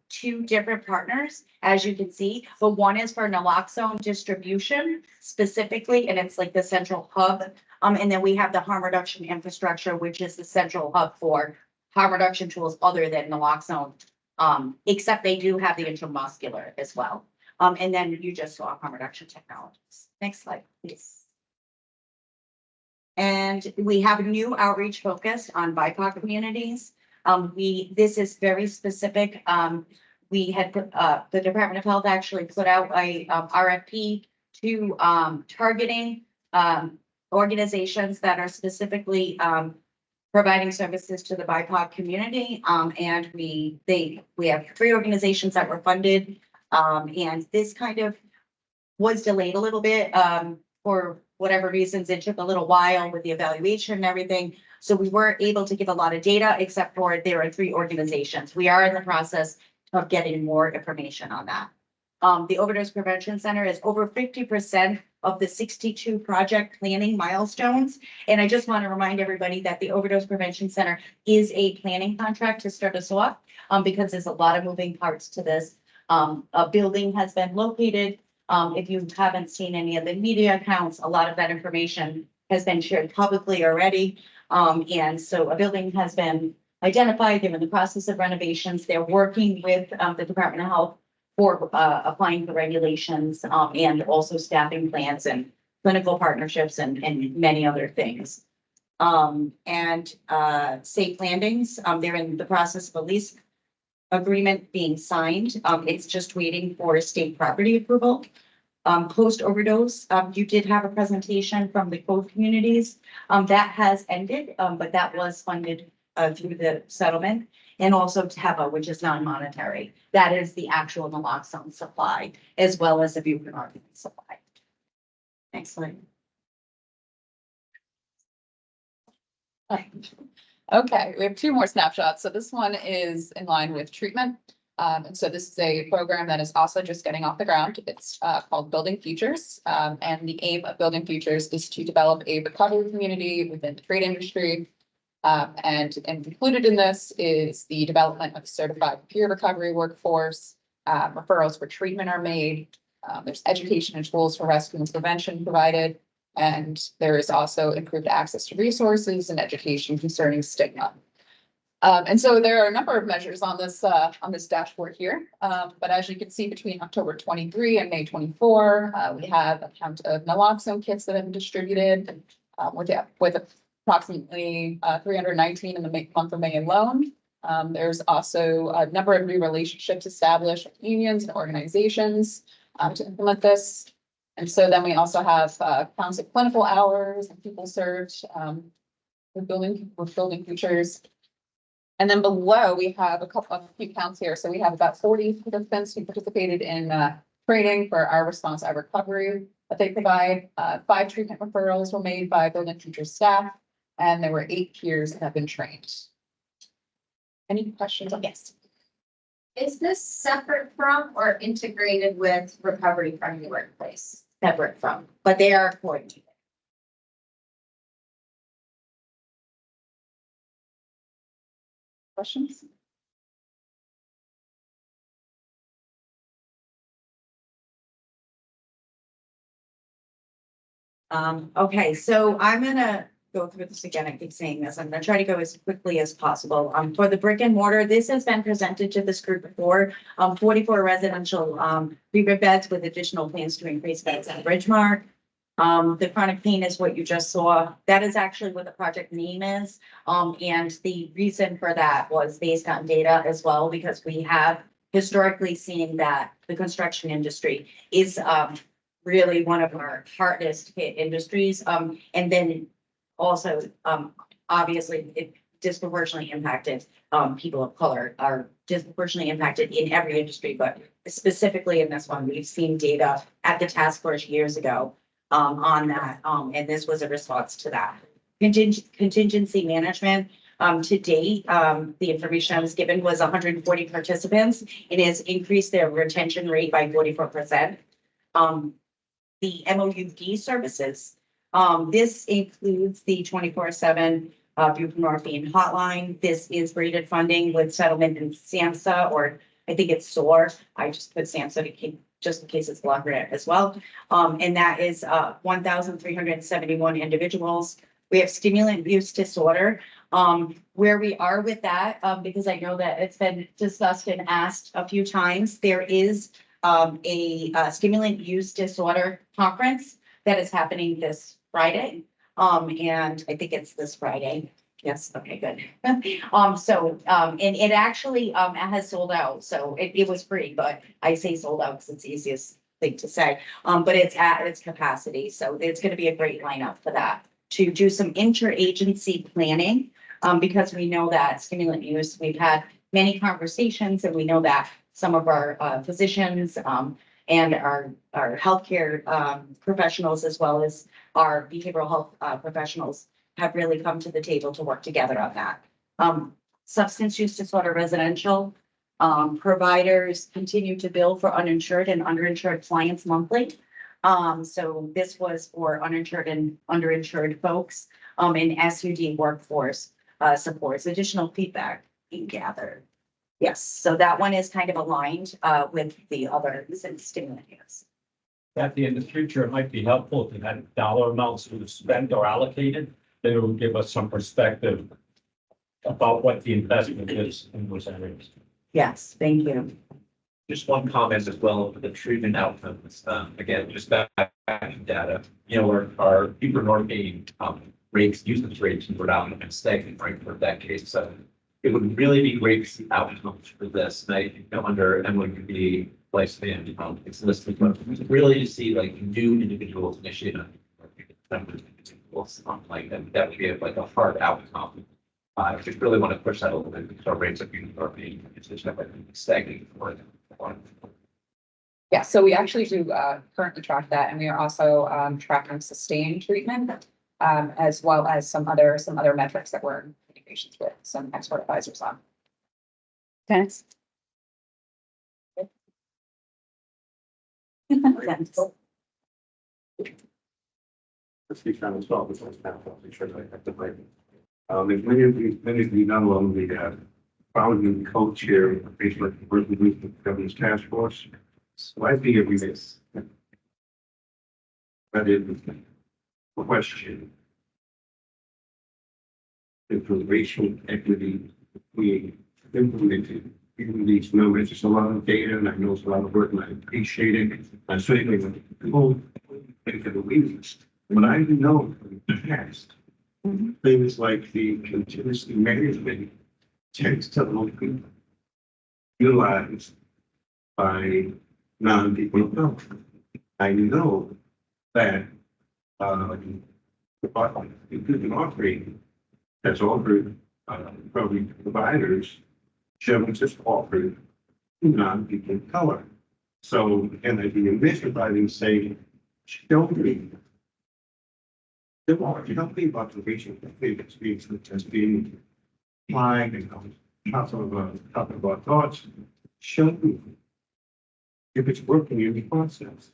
two different partners, as you can see, but one is for naloxone distribution specifically, and it's like the central hub. And then we have the harm reduction infrastructure, which is the central hub for harm reduction tools other than naloxone, except they do have the intramuscular as well. And then you just saw harm reduction technologies. Next slide, please. And we have a new outreach focused on BIPOC communities. This is very specific. We had the Department of Health actually put out a RFP to targeting organizations that are specifically providing services to the BIPOC community. And we have 3 organizations that were funded. And this kind of was delayed a little bit for whatever reasons. It took a little while with the evaluation and everything. So we weren't able to give a lot of data, except for there are 3 organizations. We are in the process of getting more information on that. The Overdose Prevention Center is over 50% of the 62 project planning milestones. And I just want to remind everybody that the Overdose Prevention Center is a planning contract to start us off, because there's a lot of moving parts to this. A building has been located. If you haven't seen any of the media accounts, a lot of that information has been shared publicly already. And so a building has been identified. They're in the process of renovations. They're working with the Department of Health for applying the regulations and also staffing plans and clinical partnerships and many other things. Safe landings, they're in the process of a lease agreement being signed. It's just waiting for state property approval. Post overdose, you did have a presentation from the Cove communities. That has ended, but that was funded through the settlement. And also TEPA, which is non-monetary. That is the actual naloxone supply, as well as the buprenorphine supply. Next slide. Okay, we have 2 more snapshots. So this one is in line with treatment. And so this is a program that is also just getting off the ground. It's called Building Futures. And the aim of Building Futures is to develop a recovery community within the trade industry. And included in this is the development of a certified peer recovery workforce. Referrals for treatment are made. There's education and tools for rescue and prevention provided. And there is also improved access to resources and education concerning stigma. And so there are a number of measures on this dashboard here. But as you can see, between October 23 and May 24, we have a count of naloxone kits that have been distributed with approximately 319 in the month of May alone. There's also a number of new relationships established with unions and organizations to implement this. And so then we also have counts of clinical hours and people served. We're building futures. And then below, we have a few counts here. So we have about 40 participants who participated in training for our response our recovery that they provide. 5 treatment referrals were made by Building Futures staff, and there were 8 peers that have been trained. Any questions on this? Is this separate from or integrated with recovery from the workplace? Separate from, but they are coordinated. Questions? Okay, so I'm gonna go through this again. I keep saying this. I'm gonna try to go as quickly as possible. For the brick and mortar, this has been presented to this group before. 44 residential, 3 beds with additional plans to increase beds at Bridgemark. The chronic pain is what you just saw. That is actually what the project name is. And the reason for that was based on data as well, because we have historically seen that the construction industry is, really one of our hardest hit industries. And then also, obviously, it disproportionately impacted, people of color are disproportionately impacted in every industry, but specifically in this one, we've seen data at the task force years ago, on that, and this was a response to that. Contingency management, to date, the information I was given was 140 participants. It has increased their retention rate by 44%. The MOUD services, this includes the 24/7 buprenorphine hotline. This is rated funding with settlement in SAMHSA, or I think it's SOAR. I just put SAMHSA to keep, just in case it's block grant as well. And that is 1,371 individuals. We have stimulant use disorder. Where we are with that, because I know that it's been discussed and asked a few times, there is a stimulant use disorder conference that is happening this Friday. And I think it's this Friday. Yes, okay, good. And it actually has sold out, so it was free, but I say sold out because it's the easiest thing to say. But it's at its capacity, so it's gonna be a great lineup for that. To do some interagency planning, because we know that stimulant use, we've had many conversations, and we know that some of our physicians and our healthcare professionals, as well as our behavioral health professionals, have really come to the table to work together on that. Substance use disorder residential, providers continue to bill for uninsured and underinsured clients monthly. So this was for uninsured and underinsured folks, and SUD workforce supports. Additional feedback being gathered. Yes, so that one is kind of aligned with the other stimulant use. Kathy, in the future, it might be helpful if you had dollar amounts that were spent or allocated, then it would give us some perspective about what the investment is in those areas. Yes, thank you. Just one comment as well for the treatment outcomes. Again, just back data, our buprenorphine rates, usage rates in Rhode Island have been stagnant, right, for decades. So it would really be great to see outcomes for this. And I think under MOUD lifespan, it's listed, but really to see like new individuals initiating like that would be like a hard outcome. I just really want to push that a little bit because our rates of buprenorphine is just stagnant for Yeah, so we actually do currently track that, and we are also tracking sustained treatment, as well as some other metrics that we're in communications with some expert advisors on. Dennis? Let's be trying to solve this one now. I'll make sure that I have the right. As many of you know, we have found and co-chair of the Facebook Working Group of Governance Task Force. So I think we miss. But in question. If the racial equity we implemented in these numbers. It's a lot of data and I know it's a lot of work and I appreciate it. I certainly won't think of the reasons. But I know from the past, things like the continuously management tends to only utilized by non-people of color. I know that including offering has offered probably providers, Chevron just offered to non-people of color. So, and I'd be admitted by them saying, show me. Tell me about the racial experience that's being applied and top of our thoughts. Show me if it's working in the process.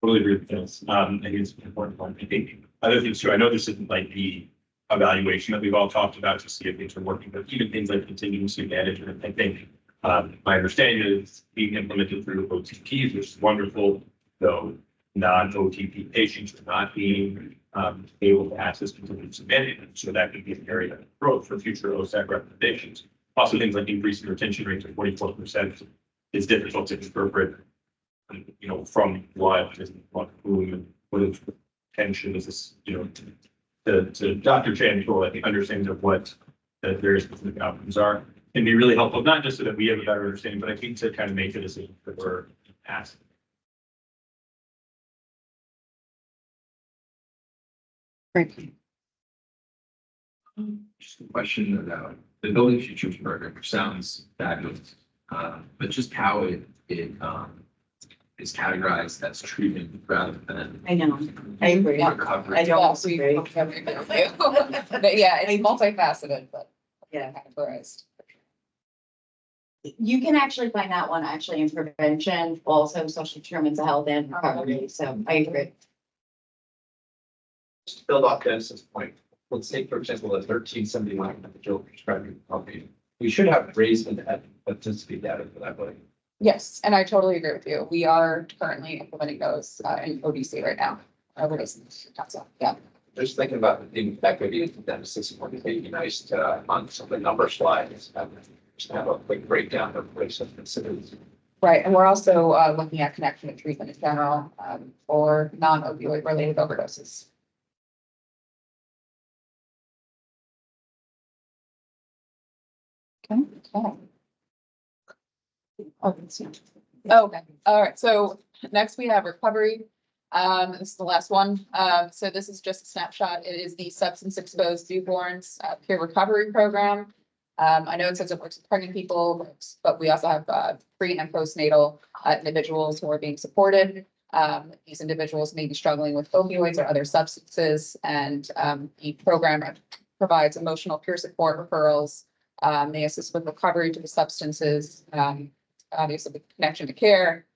Totally agree with this. I think it's an important one. I think other things too, I know this isn't like the evaluation that we've all talked about to see if things are working, but even things like continuously management, I think my understanding is being implemented through OTPs, which is wonderful, though non-OTP patients are not being able to access continuous management. So that could be an area of growth for future OSAC recommendations. Also, things like increasing retention rates of 44% is difficult to interpret, you know, from what is what whom, what is retention is this, you know, to Dr. Chan, I think understanding of what the various specific outcomes are can be really helpful, not just so that we have a better understanding, but I think to kind of make a decision that we're asking. Great. Just a question about the Building Futures program, which sounds fabulous, but just how it is categorized as treatment rather than I know, I agree. recovery. I don't Yeah, so agree. But yeah, it's multifaceted, but Yeah. categorized. You can actually find that one actually in prevention, also social determinants of health and recovery, so I agree. Just to build off Dennis's point, let's take, for example, the 1371 individual prescribing company. We should have raised and had participate data for that, but Yes, and I totally agree with you. We are currently implementing those in ODC right now. Yeah. just thinking about the impact of the Dennis's point, it'd be nice to, on some of the number slides, just have a quick breakdown of race and incidents. Right, and we're also looking at connection to treatment in general for non-opioid related overdoses. Okay. Oh, let's see. Okay, all right, so next we have recovery. This is the last one. So this is just a snapshot. It is the substance exposed newborns peer recovery program. I know it says it works with pregnant people, but we also have pre and postnatal individuals who are being supported. These individuals may be struggling with opioids or other substances, and the program provides emotional peer support referrals. They assist with recovery to the substances, obviously with connection to care.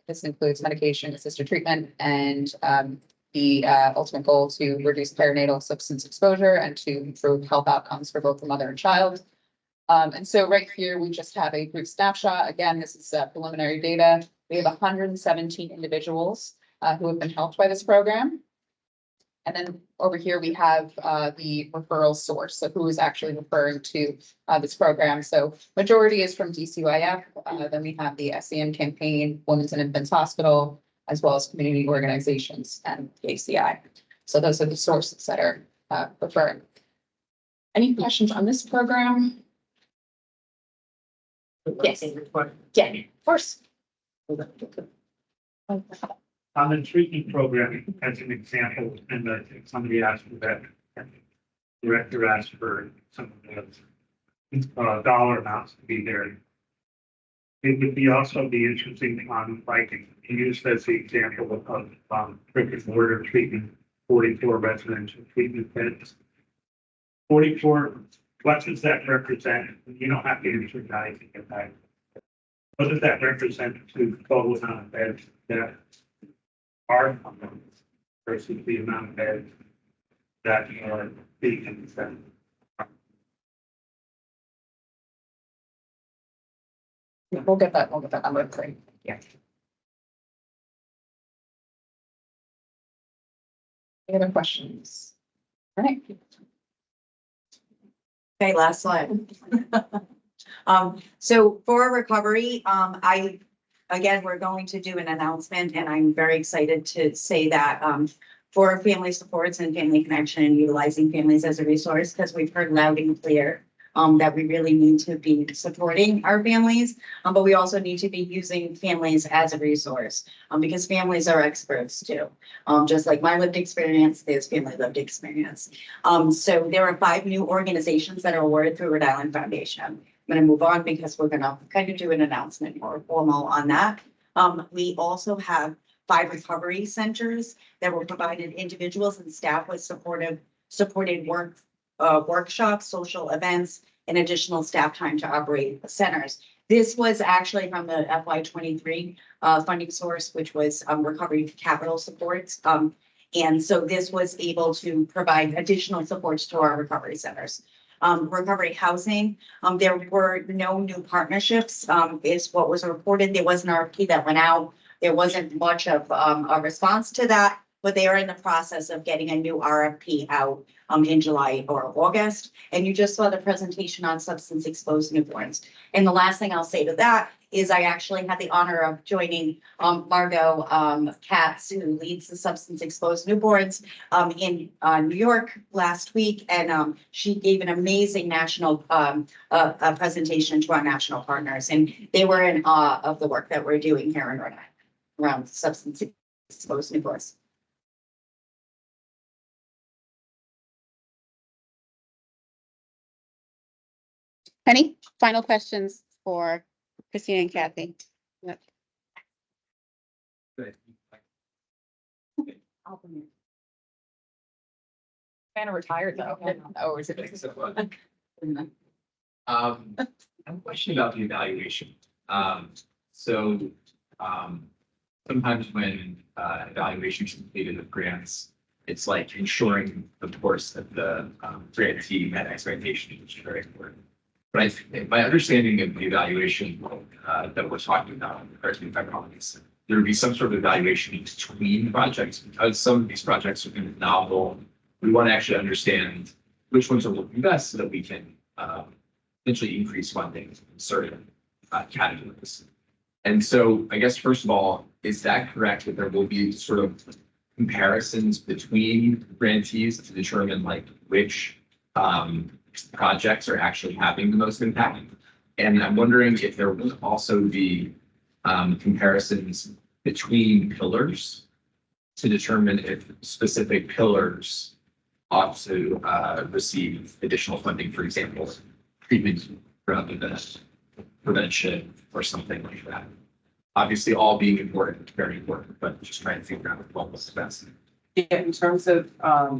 This includes medication assisted treatment and the ultimate goal to reduce perinatal substance exposure and to improve health outcomes for both the mother and child. And so right here, we just have a group snapshot. Again, this is preliminary data. We have 117 individuals who have been helped by this program. And then over here, we have the referral source, so who is actually referring to this program. So majority is from DCYF. Then we have the SEN campaign, Women's and Infants Hospital, as well as community organizations and the ACI. So those are the sources that are referring. Any questions on this program? Yes. Yeah, of course. On the treatment program, as an example, and I think somebody asked for that. Director asked for some of the dollar amounts to be there. It would be also be interesting on, like, use as the example of brick and mortar treatment, 44 residential treatment beds. 44, what does that represent? You don't have to answer guys to get back. What does that represent to total amount of beds that are versus the amount of beds that are being consent? We'll get that number for you. Yeah. Any other questions? All right. Okay, last slide. So for recovery, again, we're going to do an announcement and I'm very excited to say that, for family supports and family connection and utilizing families as a resource, because we've heard loud and clear, that we really need to be supporting our families, but we also need to be using families as a resource, because families are experts too. Just like my lived experience, there's family lived experience. So there are 5 new organizations that are awarded through Rhode Island Foundation. I'm going to move on because we're going to kind of do an announcement more formal on that. We also have 5 recovery centers that were provided individuals and staff with supported workshops, social events, and additional staff time to operate the centers. This was actually from the FY23 funding source, which was recovery capital supports. And so this was able to provide additional supports to our recovery centers. Recovery housing, there were no new partnerships, is what was reported. There was an RFP that went out. There wasn't much of a response to that, but they are in the process of getting a new RFP out in July or August. And you just saw the presentation on substance exposed newborns. And the last thing I'll say to that is I actually had the honor of joining Margot Katz, who leads the substance exposed newborns in New York last week. And she gave an amazing national presentation to our national partners. And they were in awe of the work that we're doing here in Rhode Island around substance exposed newborns. Any final questions for Christina and Kathy? Yep. Kind of retired though. Oh, is it? I have a question about the evaluation. Sometimes when evaluation is completed with grants, it's like ensuring, of course, that the grantee met expectations, which is very important. But my understanding of the evaluation that we're talking about, correct me if I'm wrong, is there would be some sort of evaluation between projects, because some of these projects are kind of novel. We want to actually understand which ones are looking best so that we can potentially increase funding in certain categories. And so I guess, first of all, is that correct that there will be sort of comparisons between grantees to determine like which projects are actually having the most impact? And I'm wondering if there will also be comparisons between pillars to determine if specific pillars ought to receive additional funding, for example, treatment rather than prevention or something like that. Obviously, all being important, very important, but just trying to figure out what was the best. Yeah, in terms of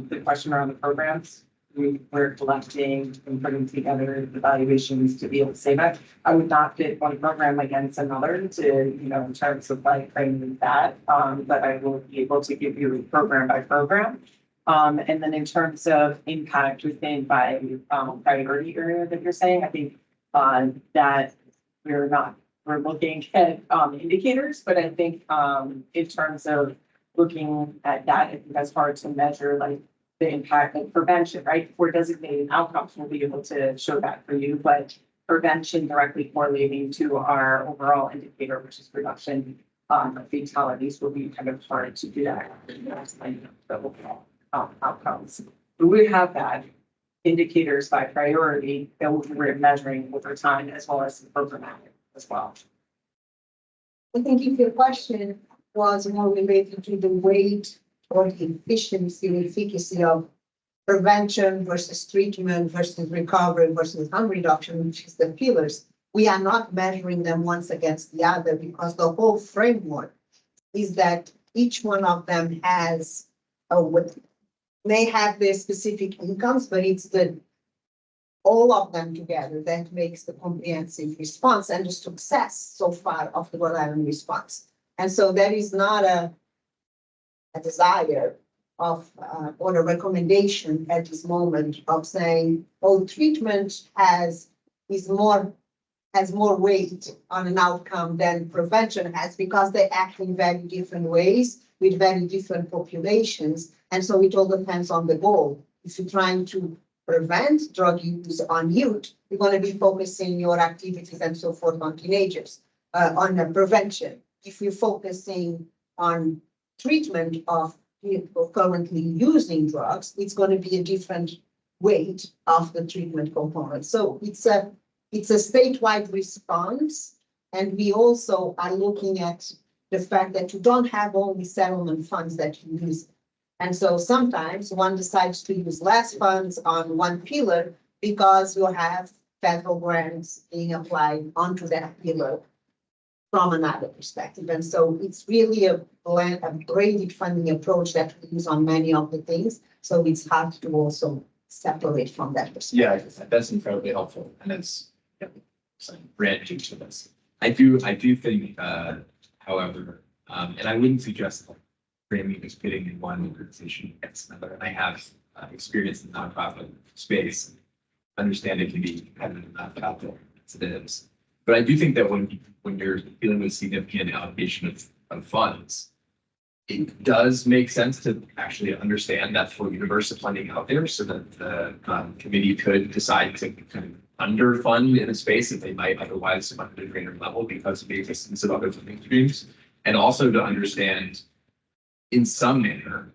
the question around the programs, we're collecting and putting together evaluations to be able to say that. I would not fit one program against another to, in terms of like framing that, but I will be able to give you program by program. And then in terms of impact within by priority area that you're saying, I think that we're looking at indicators, but I think in terms of looking at that, I think that's hard to measure like the impact of prevention, right? For designated outcomes, we'll be able to show that for you, but prevention directly correlating to our overall indicator, which is reduction of fatalities, will be kind of hard to do that. The overall outcomes. But we have that indicators by priority that we're measuring over time as well as programmatic as well. I think if your question was more related to the weight or the efficiency and efficacy of prevention versus treatment versus recovery versus harm reduction, which is the pillars, we are not measuring them once against the other because the whole framework is that each one of them has may have their specific incomes, but it's all of them together that makes the comprehensive response and the success so far of the Rhode Island response. And so that is not a desire of or a recommendation at this moment of saying, oh, treatment has more weight on an outcome than prevention has, because they act in very different ways with very different populations. And so it all depends on the goal. If you're trying to prevent drug use on youth, you're going to be focusing your activities and so forth on teenagers, on the prevention. If you're focusing on treatment of people currently using drugs, it's going to be a different weight of the treatment component. So it's a statewide response. And we also are looking at the fact that you don't have only settlement funds that you use. And so sometimes one decides to use less funds on one pillar because you have federal grants being applied onto that pillar from another perspective. And so it's really a graded funding approach that we use on many of the things. So it's hard to also separate from that perspective. Yeah, that's incredibly helpful, and it's some branching to this. I do think, however, and I wouldn't suggest that framing is pitting in one organization against another. And I have experience in the nonprofit space, understand it can be competitive enough out there as it is. But I do think that when you're dealing with significant allocation of funds, it does make sense to actually understand that full universe of funding out there, so that the committee could decide to kind of underfund in a space that they might otherwise fund at a greater level because of the existence of other funding streams, and also to understand in some manner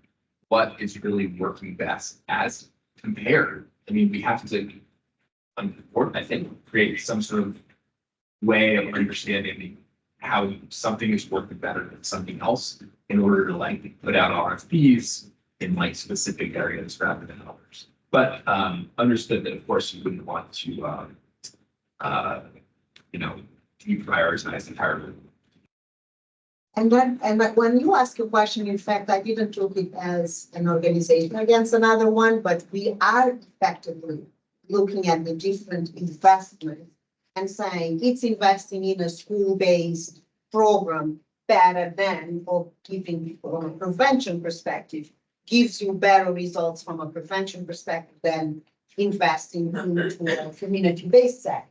what is really working best as compared. I mean, we have to, I think, create some sort of way of understanding how something is working better than something else in order to like put out RFPs in like specific areas rather than others. But understood that of course you wouldn't want to deprioritize entirely. And when you ask a question, in fact, I didn't look it as an organization against another one, but we are effectively looking at the different investments and saying it's investing in a school-based program better than, or giving people from a prevention perspective, gives you better results from a prevention perspective than investing into a community-based setting.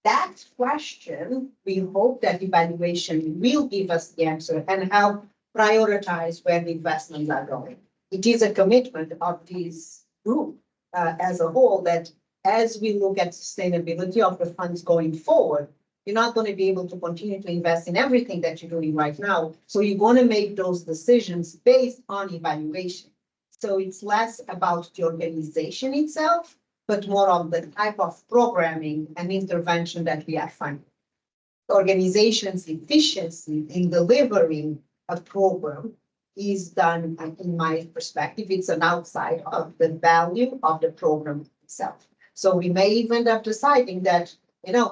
That question, we hope that evaluation will give us the answer and help prioritize where the investments are going. It is a commitment of this group as a whole that as we look at sustainability of the funds going forward, you're not going to be able to continue to invest in everything that you're doing right now. So you're going to make those decisions based on evaluation. So it's less about the organization itself, but more on the type of programming and intervention that we are finding. The organization's efficiency in delivering a program is done, in my perspective, it's an outside of the value of the program itself. So we may even end up deciding that,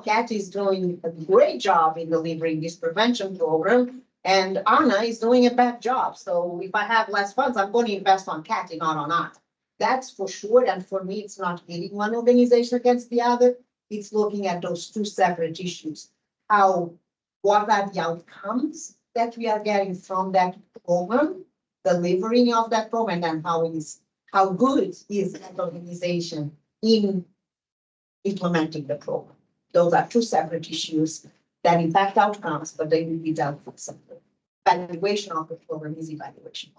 Kat is doing a great job in delivering this prevention program, and Anna is doing a bad job. So if I have less funds, I'm going to invest on Kat and not on Anna. That's for sure. And for me, it's not pitting one organization against the other. It's looking at those two separate issues. What are the outcomes that we are getting from that program, delivering of that program, and how good is that organization in implementing the program. Those are two separate issues that impact outcomes, but they will be dealt with separately. Evaluation of the program is evaluation.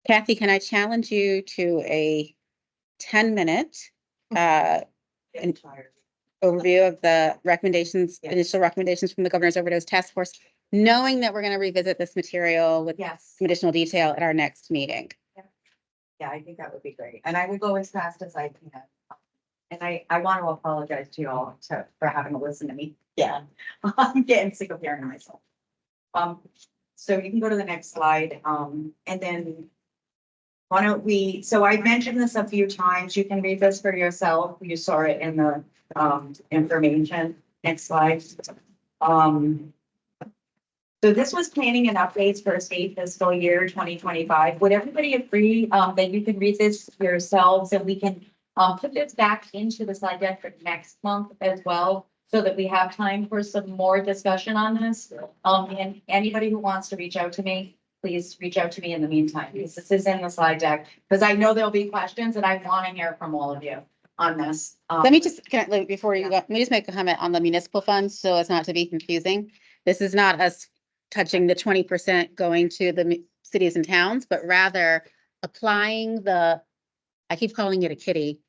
Kathy, can I challenge you to a 10-minute overview of the recommendations, initial recommendations from the Governor's Overdose Task Force, knowing that we're going to revisit this material with some additional detail at our next meeting? Yeah, I think that would be great. And I would go as fast as I can. And I want to apologize to you all for having to listen to me. Yeah, I'm getting sick of hearing myself. So you can go to the next slide. And then why don't we, so I mentioned this a few times. You can read this for yourself. You saw it in the information. Next slide. So this was planning and updates for state fiscal year 2025. Would everybody agree that you can read this yourselves, and we can put this back into the slide deck for next month as well, so that we have time for some more discussion on this? And anybody who wants to reach out to me, please reach out to me in the meantime, because this is in the slide deck, because I know there'll be questions and I want to hear from all of you. on this. Let me just, before you go, let me just make a comment on the municipal funds, so as not to be confusing. This is not us touching the 20% going to the cities and towns, but rather applying I keep calling it a kitty.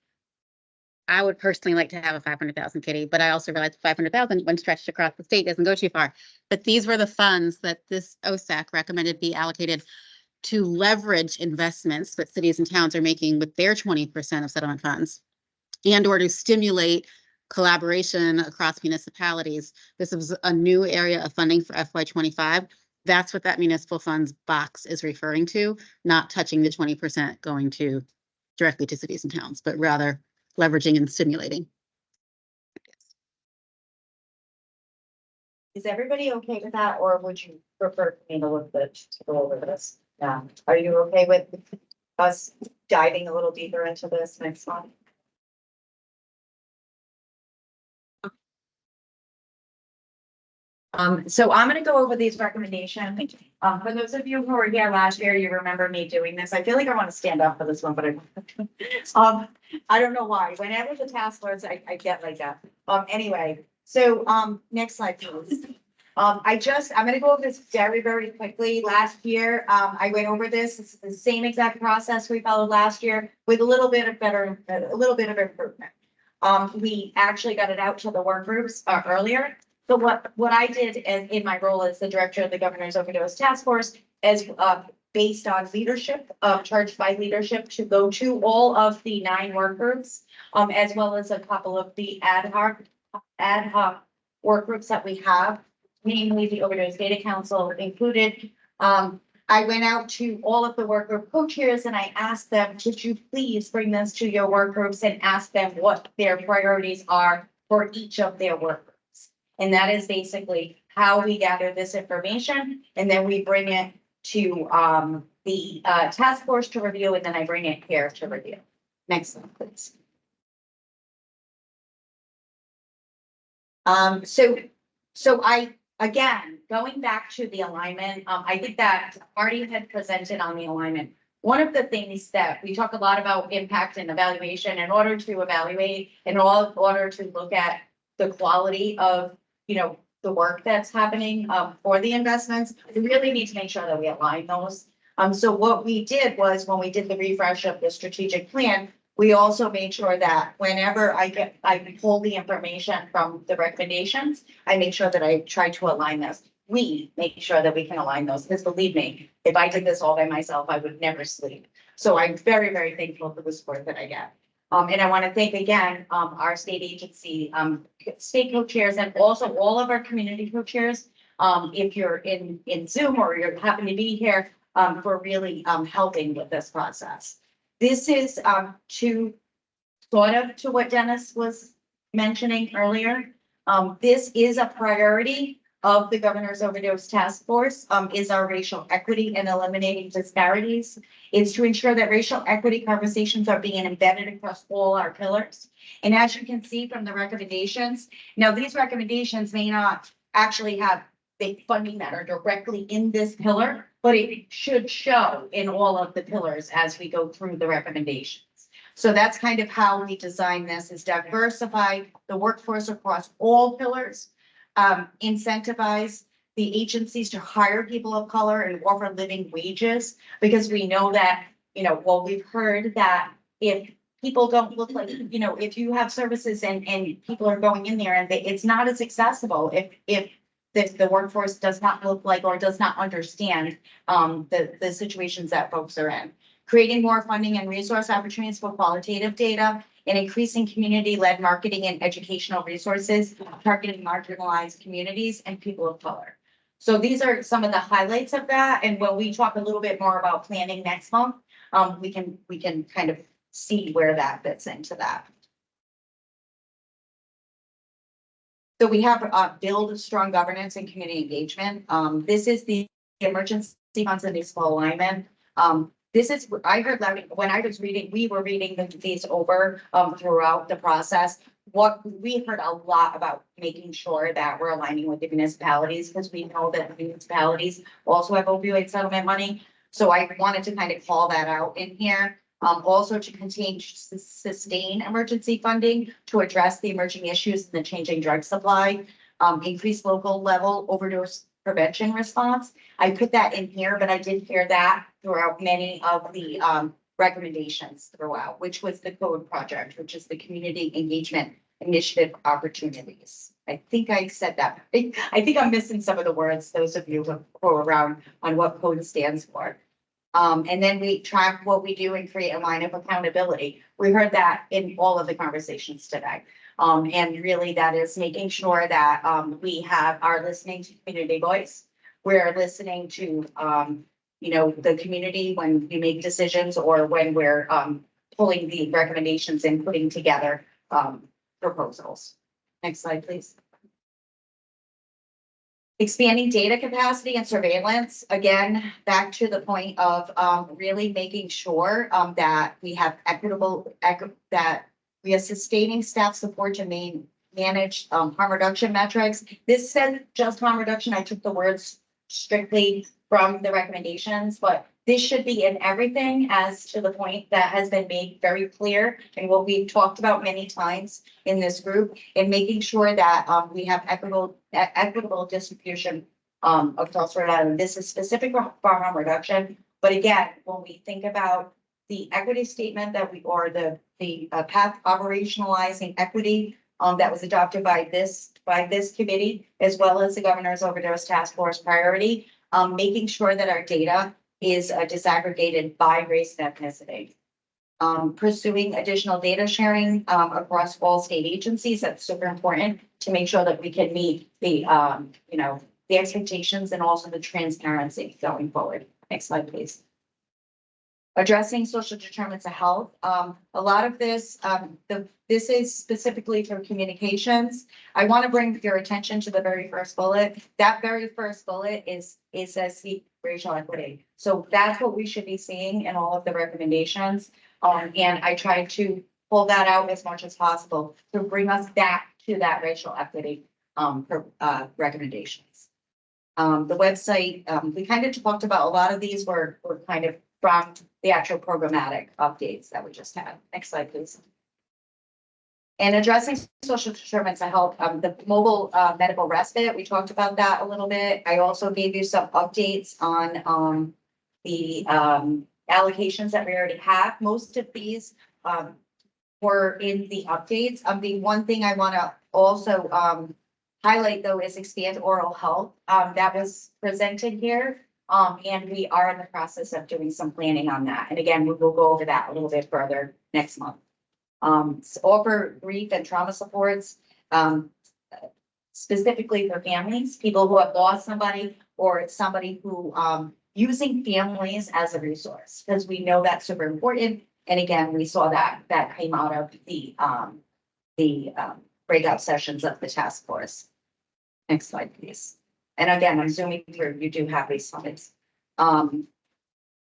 I would personally like to have a 500,000 kitty, but I also realize 500,000 when stretched across the state doesn't go too far. But these were the funds that this OSAC recommended be allocated to leverage investments that cities and towns are making with their 20% of settlement funds, and or to stimulate collaboration across municipalities. This is a new area of funding for FY25. That's what that municipal funds box is referring to, not touching the 20% going to directly to cities and towns, but rather leveraging and stimulating. Is everybody okay with that, or would you prefer me to look to go over this? Yeah, are you okay with us diving a little deeper into this next month? So I'm gonna go over these recommendations. For those of you who were here last year, you remember me doing this. I feel like I want to stand up for this one, but I don't know why. Whenever the task force, I get like that. Anyway, so, next slide, please. I'm gonna go over this very, very quickly. Last year, I went over this. It's the same exact process we followed last year with a little bit of improvement. We actually got it out to the work groups earlier. So what I did in my role as the director of the Governor's Overdose Task Force is based on leadership, charged by leadership to go to all of the 9 work groups, as well as a couple of the ad hoc work groups that we have, namely the Overdose Data Council included. I went out to all of the work group co-chairs and I asked them, could you please bring this to your work groups and ask them what their priorities are for each of their work groups. And that is basically how we gather this information, and then we bring it to the task force to review, and then I bring it here to review. Next slide, please. So I, again, going back to the alignment, I think that Marty had presented on the alignment. One of the things that we talk a lot about impact and evaluation in order to evaluate, in order to look at the quality of, the work that's happening for the investments, we really need to make sure that we align those. So what we did was when we did the refresh of the strategic plan, we also made sure that whenever I pull the information from the recommendations, I make sure that I try to align this. We make sure that we can align those, because believe me, if I did this all by myself, I would never sleep. So I'm very, very thankful for the support that I get. And I want to thank again, our state agency, state co-chairs, and also all of our community co-chairs. If you're in Zoom or you happen to be here, for really helping with this process. This is to sort of to what Dennis was mentioning earlier. This is a priority of the Governor's Overdose Task Force, is our racial equity and eliminating disparities. It's to ensure that racial equity conversations are being embedded across all our pillars. And as you can see from the recommendations, now these recommendations may not actually have big funding that are directly in this pillar, but it should show in all of the pillars as we go through the recommendations. So that's kind of how we design this, is diversify the workforce across all pillars, incentivize the agencies to hire people of color and offer living wages, because we know that, we've heard that if people don't look like, if you have services and people are going in there and it's not as accessible if the workforce does not look like or does not understand the situations that folks are in. Creating more funding and resource opportunities for qualitative data, and increasing community-led marketing and educational resources, targeting marginalized communities and people of color. So these are some of the highlights of that. And when we talk a little bit more about planning next month, we can kind of see where that fits into that. So we have build strong governance and community engagement. This is the emergency funds and municipal alignment. This is, I heard loud when I was reading, we were reading these over throughout the process. What we heard a lot about making sure that we're aligning with the municipalities, because we know that the municipalities also have opioid settlement money. So I wanted to kind of call that out in here. Also to continue to sustain emergency funding to address the emerging issues in the changing drug supply, increase local level overdose prevention response. I put that in here, but I did hear that throughout many of the recommendations throughout, which was the code project, which is the community engagement initiative opportunities. I think I said that. I think I'm missing some of the words, those of you who are around on what code stands for. And then we track what we do and create a line of accountability. We heard that in all of the conversations today. And really that is making sure that we are listening to community voice. We're listening to the community when we make decisions or when we're pulling the recommendations and putting together proposals. Next slide, please. Expanding data capacity and surveillance, again, back to the point of really making sure that we have that we are sustaining staff support to manage harm reduction metrics. This said just harm reduction. I took the words strictly from the recommendations, but this should be in everything, as to the point that has been made very clear and what we've talked about many times in this group, and making sure that we have equitable distribution across Rhode Island. This is specific for harm reduction, but again, when we think about the equity statement that the path operationalizing equity that was adopted by this committee, as well as the governor's overdose task force priority, making sure that our data is disaggregated by race and ethnicity. Pursuing additional data sharing across all state agencies. That's super important to make sure that we can meet the the expectations and also the transparency going forward. Next slide, please. Addressing social determinants of health. A lot of this, this is specifically for communications. I want to bring your attention to the very first bullet. That very first bullet is says seek racial equity. So that's what we should be seeing in all of the recommendations. And I tried to pull that out as much as possible to bring us back to that racial equity recommendations. The website, we kind of talked about a lot of these were kind of from the actual programmatic updates that we just had. Next slide, please. And addressing social determinants of health, the mobile medical respite, we talked about that a little bit. I also gave you some updates on the allocations that we already have. Most of these were in the updates. The one thing I want to also highlight though is expand oral health. That was presented here. And we are in the process of doing some planning on that. And again, we will go over that a little bit further next month. Offer grief and trauma supports, specifically for families, people who have lost somebody or somebody who, using families as a resource, because we know that's super important. And again, we saw that came out of the breakout sessions of the task force. Next slide, please. And again, I'm zooming through, you do have these slides.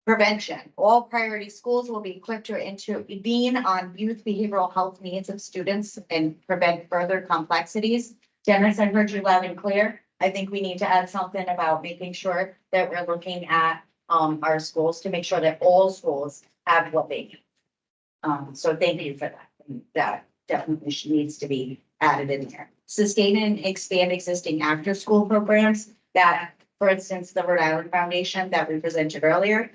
Prevention. All priority schools will be equipped to intervene on youth behavioral health needs of students and prevent further complexities. Dennis, I heard you loud and clear. I think we need to add something about making sure that we're looking at our schools to make sure that all schools have what they need. So thank you for that. That definitely needs to be added in there. Sustain and expand existing after-school programs that, for instance, the Rhode Island Foundation that we presented earlier.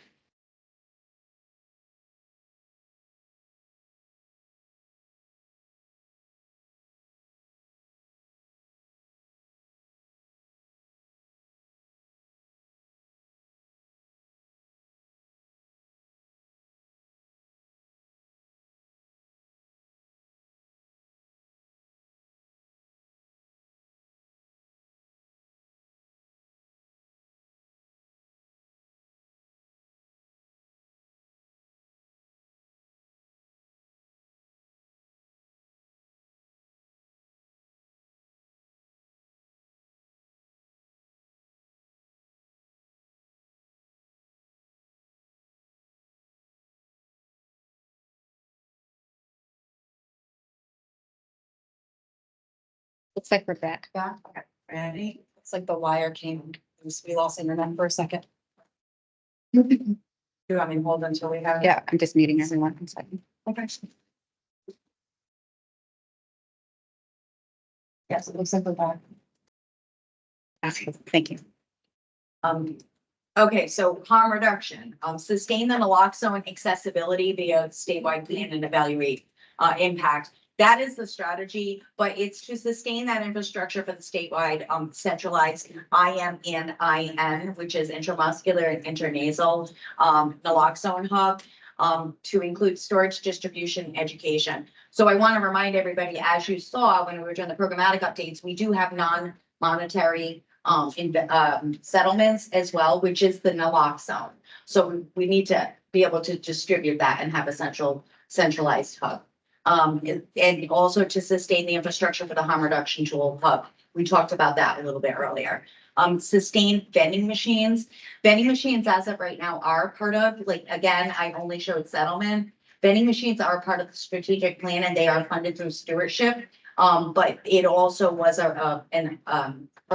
Looks like we're back. Yeah, okay. Ready? It's like the wire came, we lost internet for a second. you want me to hold until we have? Yeah, I'm just muting everyone. One second. Okay. Yes, it looks like that. Okay, thank you. Okay, so harm reduction, sustain the naloxone accessibility via statewide plan and evaluate, impact. That is the strategy, but it's to sustain that infrastructure for the statewide, centralized IM and IN, which is intramuscular and intranasal, naloxone hub, to include storage, distribution, education. So I want to remind everybody, as you saw when we were doing the programmatic updates, we do have non-monetary settlements as well, which is the naloxone. So we need to be able to distribute that and have a centralized hub. And also to sustain the infrastructure for the harm reduction tool hub. We talked about that a little bit earlier. Sustain vending machines. Vending machines as of right now are part of, like, again, I only showed settlement. Vending machines are part of the strategic plan and they are funded through stewardship. But it also was a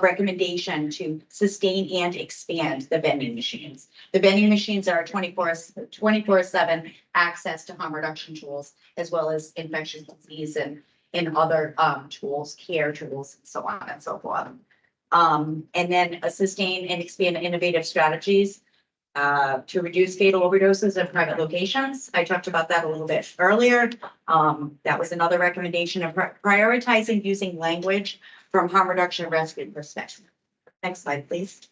recommendation to sustain and expand the vending machines. The vending machines are 24/7 access to harm reduction tools, as well as infectious disease and other tools, care tools, and so on and so forth. And then sustain and expand innovative strategies to reduce fatal overdoses in private locations. I talked about that a little bit earlier. That was another recommendation of prioritizing using language from harm reduction and rescue perspective. Next slide, please.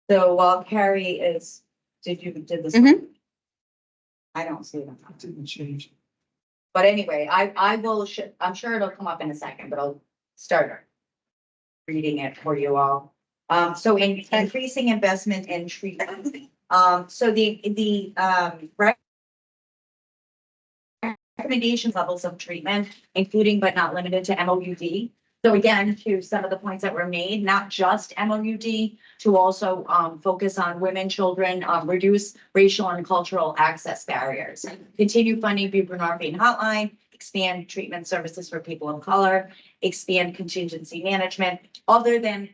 So while Carrie is, did this? Mhm. I don't see them. Didn't change. But anyway, I will, I'm sure it'll come up in a second, but I'll start reading it for you all. So increasing investment in treatment. So the recommendation levels of treatment, including but not limited to MOUD. So again, to some of the points that were made, not just MOUD, to also focus on women, children, reduce racial and cultural access barriers, continue funding buprenorphine hotline, expand treatment services for people of color, expand contingency management, other than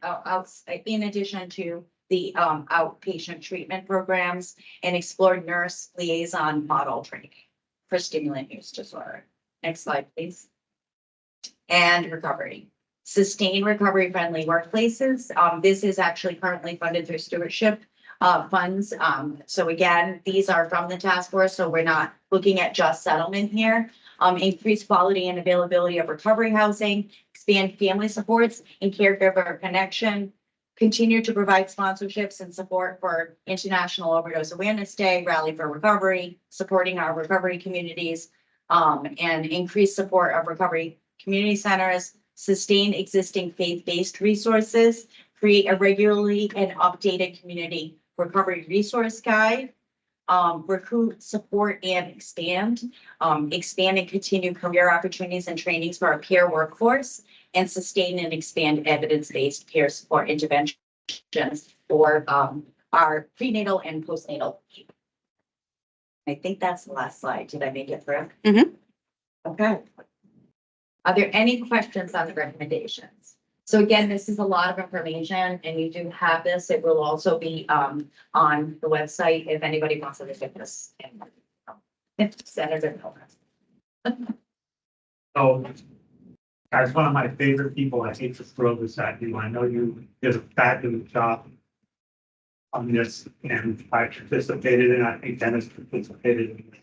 in addition to the outpatient treatment programs, and explore nurse liaison model training for stimulant use disorder. Next slide, please. And recovery. Sustain recovery friendly workplaces. This is actually currently funded through stewardship funds. So again, these are from the task force, so we're not looking at just settlement here. Increase quality and availability of recovery housing, expand family supports and caregiver connection, continue to provide sponsorships and support for International Overdose Awareness Day, Rally for Recovery, supporting our recovery communities, and increase support of recovery community centers, sustain existing faith-based resources, create a regularly and updated community recovery resource guide, recruit, support, and expand and continue career opportunities and trainings for our peer workforce, and sustain and expand evidence-based peer support interventions for our prenatal and postnatal. I think that's the last slide. Did I make it through? Mhm. Okay. Are there any questions on the recommendations? So again, this is a lot of information and you do have this. It will also be on the website if anybody wants to look at this. If Senator Miller. So, as one of my favorite people, I hate to throw this at you. I know you did a fabulous job on this, and I participated, and I think Dennis participated in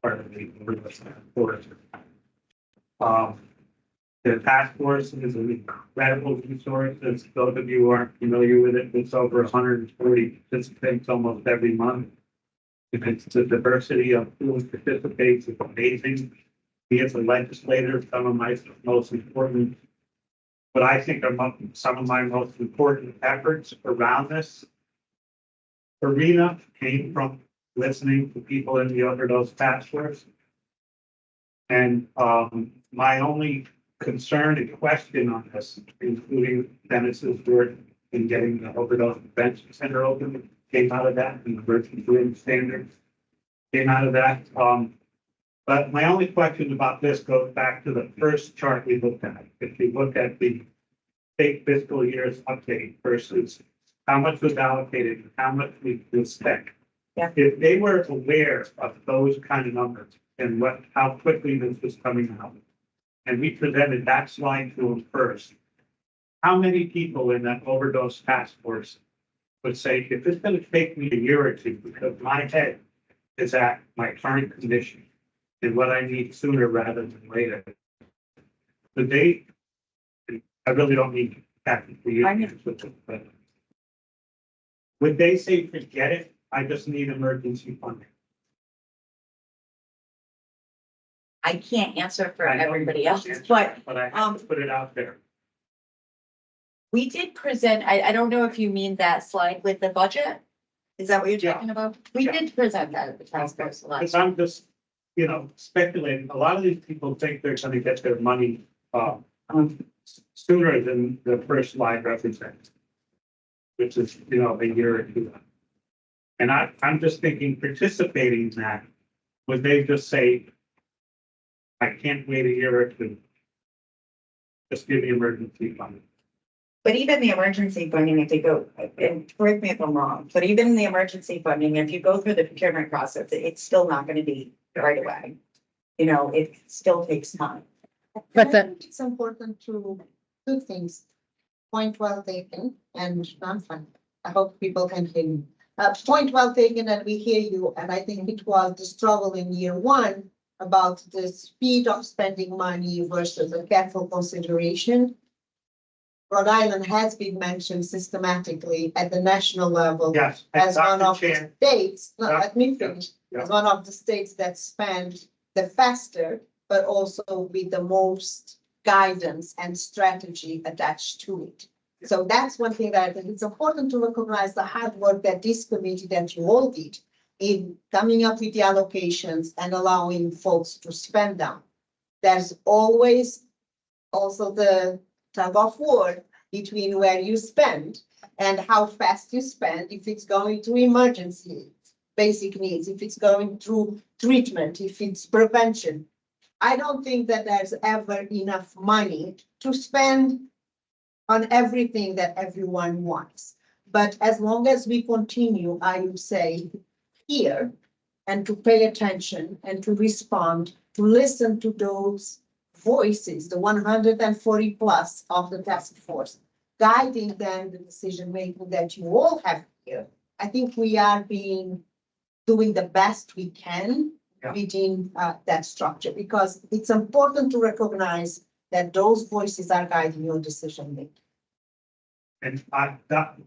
part of the report. The task force is an incredible resource. As those of you who aren't familiar with it, it's over 140 participants almost every month. If it's the diversity of who participates, it's amazing. He is a legislator, some of my most important, what I think are some of my most important efforts around this arena came from listening to people in the overdose task force. And my only concern and question on this, including Dennis's work in getting the overdose prevention center open, came out of that, and the emergency room standards came out of that. But my only question about this goes back to the first chart we looked at. If you look at the state fiscal year's update versus how much was allocated, and how much we spent. Yeah. If they were aware of those kind of numbers and how quickly this was coming out, and we presented that slide to them first, how many people in that overdose task force would say, if it's gonna take me a year or two, because my head is at my current condition and what I need sooner rather than later. But I really don't need that for you. I mean- But would they say, forget it, I just need emergency funding? I can't answer for I know you everybody can't else, answer, but But I have to put it out there. we did present, I don't know if you mean that slide with the budget? Is that what you're Yeah. talking about? We Yeah. did present that at the task force Because last. I'm just, speculating, a lot of these people think they're gonna get their money, sooner than the first slide represents. Which is, a year or two. And I'm just thinking, participating in that, would they just say, I can't wait a year or two? Just give me emergency funding. But even the emergency funding, if you go, and correct me if I'm wrong, but even the emergency funding, if you go through the procurement process, it's still not gonna be right away. It still takes time. But I the- think it's important to two things. Point well taken, and I'm fine. I hope people can hear me. Point well taken, and we hear you, and I think it was the struggle in year one about the speed of spending money versus a careful consideration. Rhode Island has been mentioned systematically at the national level Yes. as one Dr. of the Chan, states, no, Yeah, let me finish, yeah. as one of the states that spend the faster, but also with the most guidance and strategy attached to it. So that's one thing that I think it's important to recognize the hard work that this committee, that you all did in coming up with the allocations and allowing folks to spend them. There's always also the tug of war between where you spend and how fast you spend, if it's going to emergency, basic needs, if it's going through treatment, if it's prevention. I don't think that there's ever enough money to spend on everything that everyone wants. But as long as we continue, I would say, here and to pay attention and to respond, to listen to those voices, the 140 plus of the task force, guiding them the decision making that you all have here. I think we are doing the best we can Yeah. within that structure, because it's important to recognize that those voices are guiding your decision making. And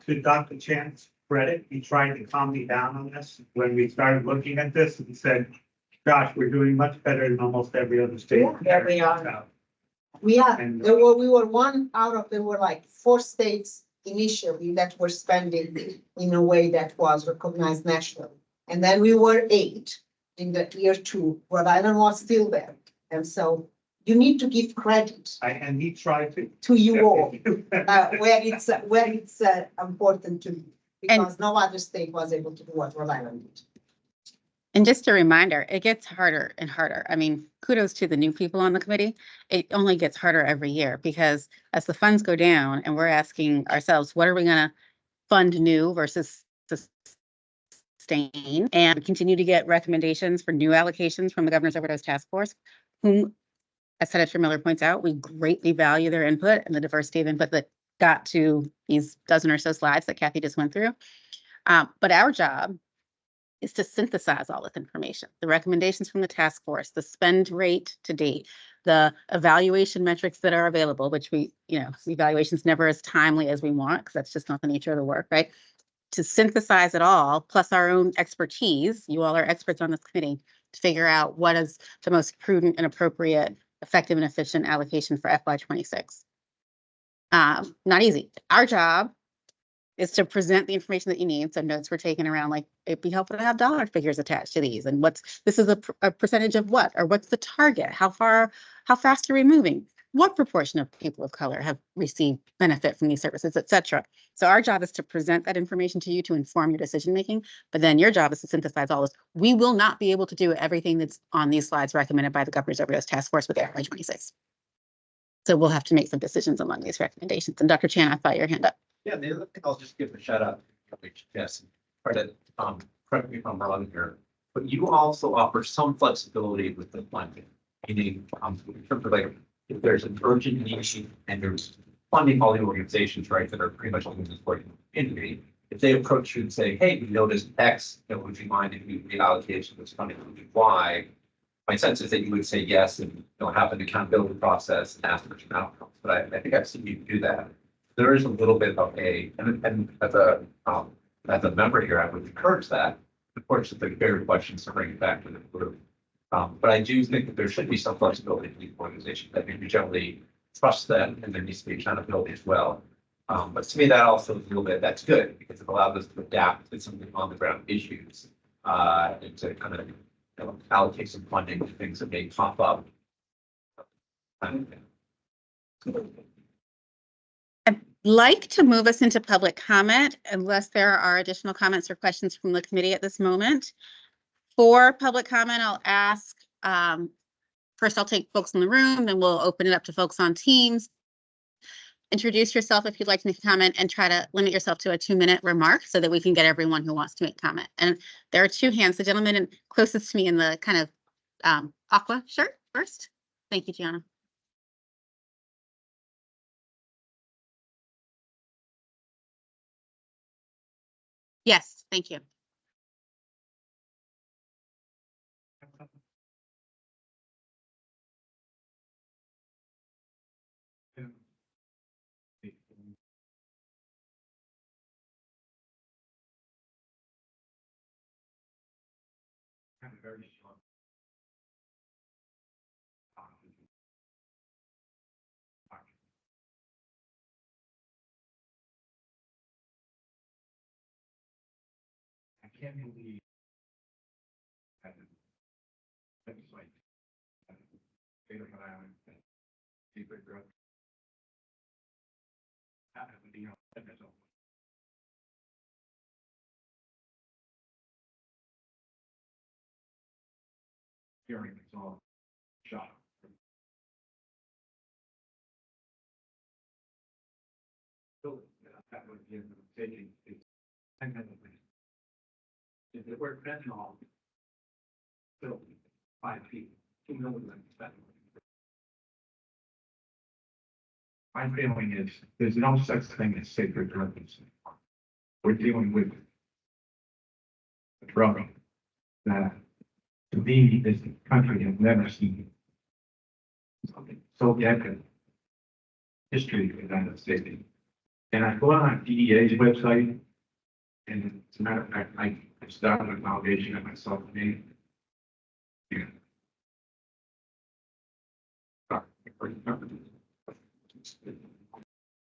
to Dr. Chan's credit, he tried to calm me down on this when we started looking at this and said, gosh, we're doing much better than almost every other state. Yeah, we are. So, We are, And- we were one out of, there were like 4 states initially that were spending in a way that was recognized nationally. And then we were 8 in the year 2, Rhode Island was still there. And so you need to give credit And he tried to you all, to. where it's important to you. Because no other state was able to do what Rhode Island did. And just a reminder, it gets harder and harder. I mean, kudos to the new people on the committee. It only gets harder every year because as the funds go down and we're asking ourselves, what are we gonna fund new versus sustain? And we continue to get recommendations for new allocations from the Governor's Overdose Task Force, whom, as Senator Miller points out, we greatly value their input and the diversity of input that got to these dozen or so slides that Kathy just went through. But our job is to synthesize all this information, the recommendations from the task force, the spend rate to date, the evaluation metrics that are available, which evaluation's never as timely as we want, because that's just not the nature of the work, right? To synthesize it all, plus our own expertise, you all are experts on this committee, to figure out what is the most prudent and appropriate, effective and efficient allocation for FY26. Not easy. Our job is to present the information that you need. So notes were taken around, like, it'd be helpful to have dollar figures attached to these. And this is a percentage of what, or what's the target? How fast are we moving? what proportion of people of color have received benefit from these services, et cetera. So our job is to present that information to you to inform your decision-making, but then your job is to synthesize all this. We will not be able to do everything that's on these slides recommended by the Governor's Overdose Task Force with FY 26. So we'll have to make some decisions among these recommendations. And Dr. Chan, I saw your hand up. Yeah, the other thing, I'll just give a shout out. Yes, credit, correct me if I'm wrong here, but you also offer some flexibility with the funding. Meaning, in terms of like, if there's an urgent need and there's funding all the organizations, right, that are pretty much doing this work in the community. If they approach you and say, hey, we noticed X, would you mind if we reallocate some of this funding to Y? My sense is that you would say yes and have an accountability process and ask for some outcomes. But I think I've seen you do that. There is a little bit of a, and as a member here, I would encourage that. Of course, it's like fair questions to bring it back to the group. But I do think that there should be some flexibility in these organizations. I think we generally trust them and there needs to be accountability as well. But to me, that also is a little bit, that's good because it allows us to adapt to some of the on the ground issues and to kind of allocate some funding to things that may pop up. I'd like to move us into public comment unless there are additional comments or questions from the committee at this moment. For public comment, I'll ask, first I'll take folks in the room, then we'll open it up to folks on Teams. Introduce yourself if you'd like to make a comment and try to limit yourself to a 2-minute remark so that we can get everyone who wants to make comment. And there are 2 hands, the gentleman closest to me in the kind of aqua shirt first. Thank you, Gianna. Yes, thank you. Very strong. I can't believe that it's like state of Island, deeper growth. Hearing it's all shot. So that would give taking it's 10 minutes. If it were fentanyl, still 5 feet, 2 milligrams fentanyl. My feeling is there's no such thing as sacred drug use. We're dealing with a drug that to me this country has never seen something so decadent history of the United States. And I go on DEA's website, and as a matter of fact, I started a foundation of myself name. Yeah.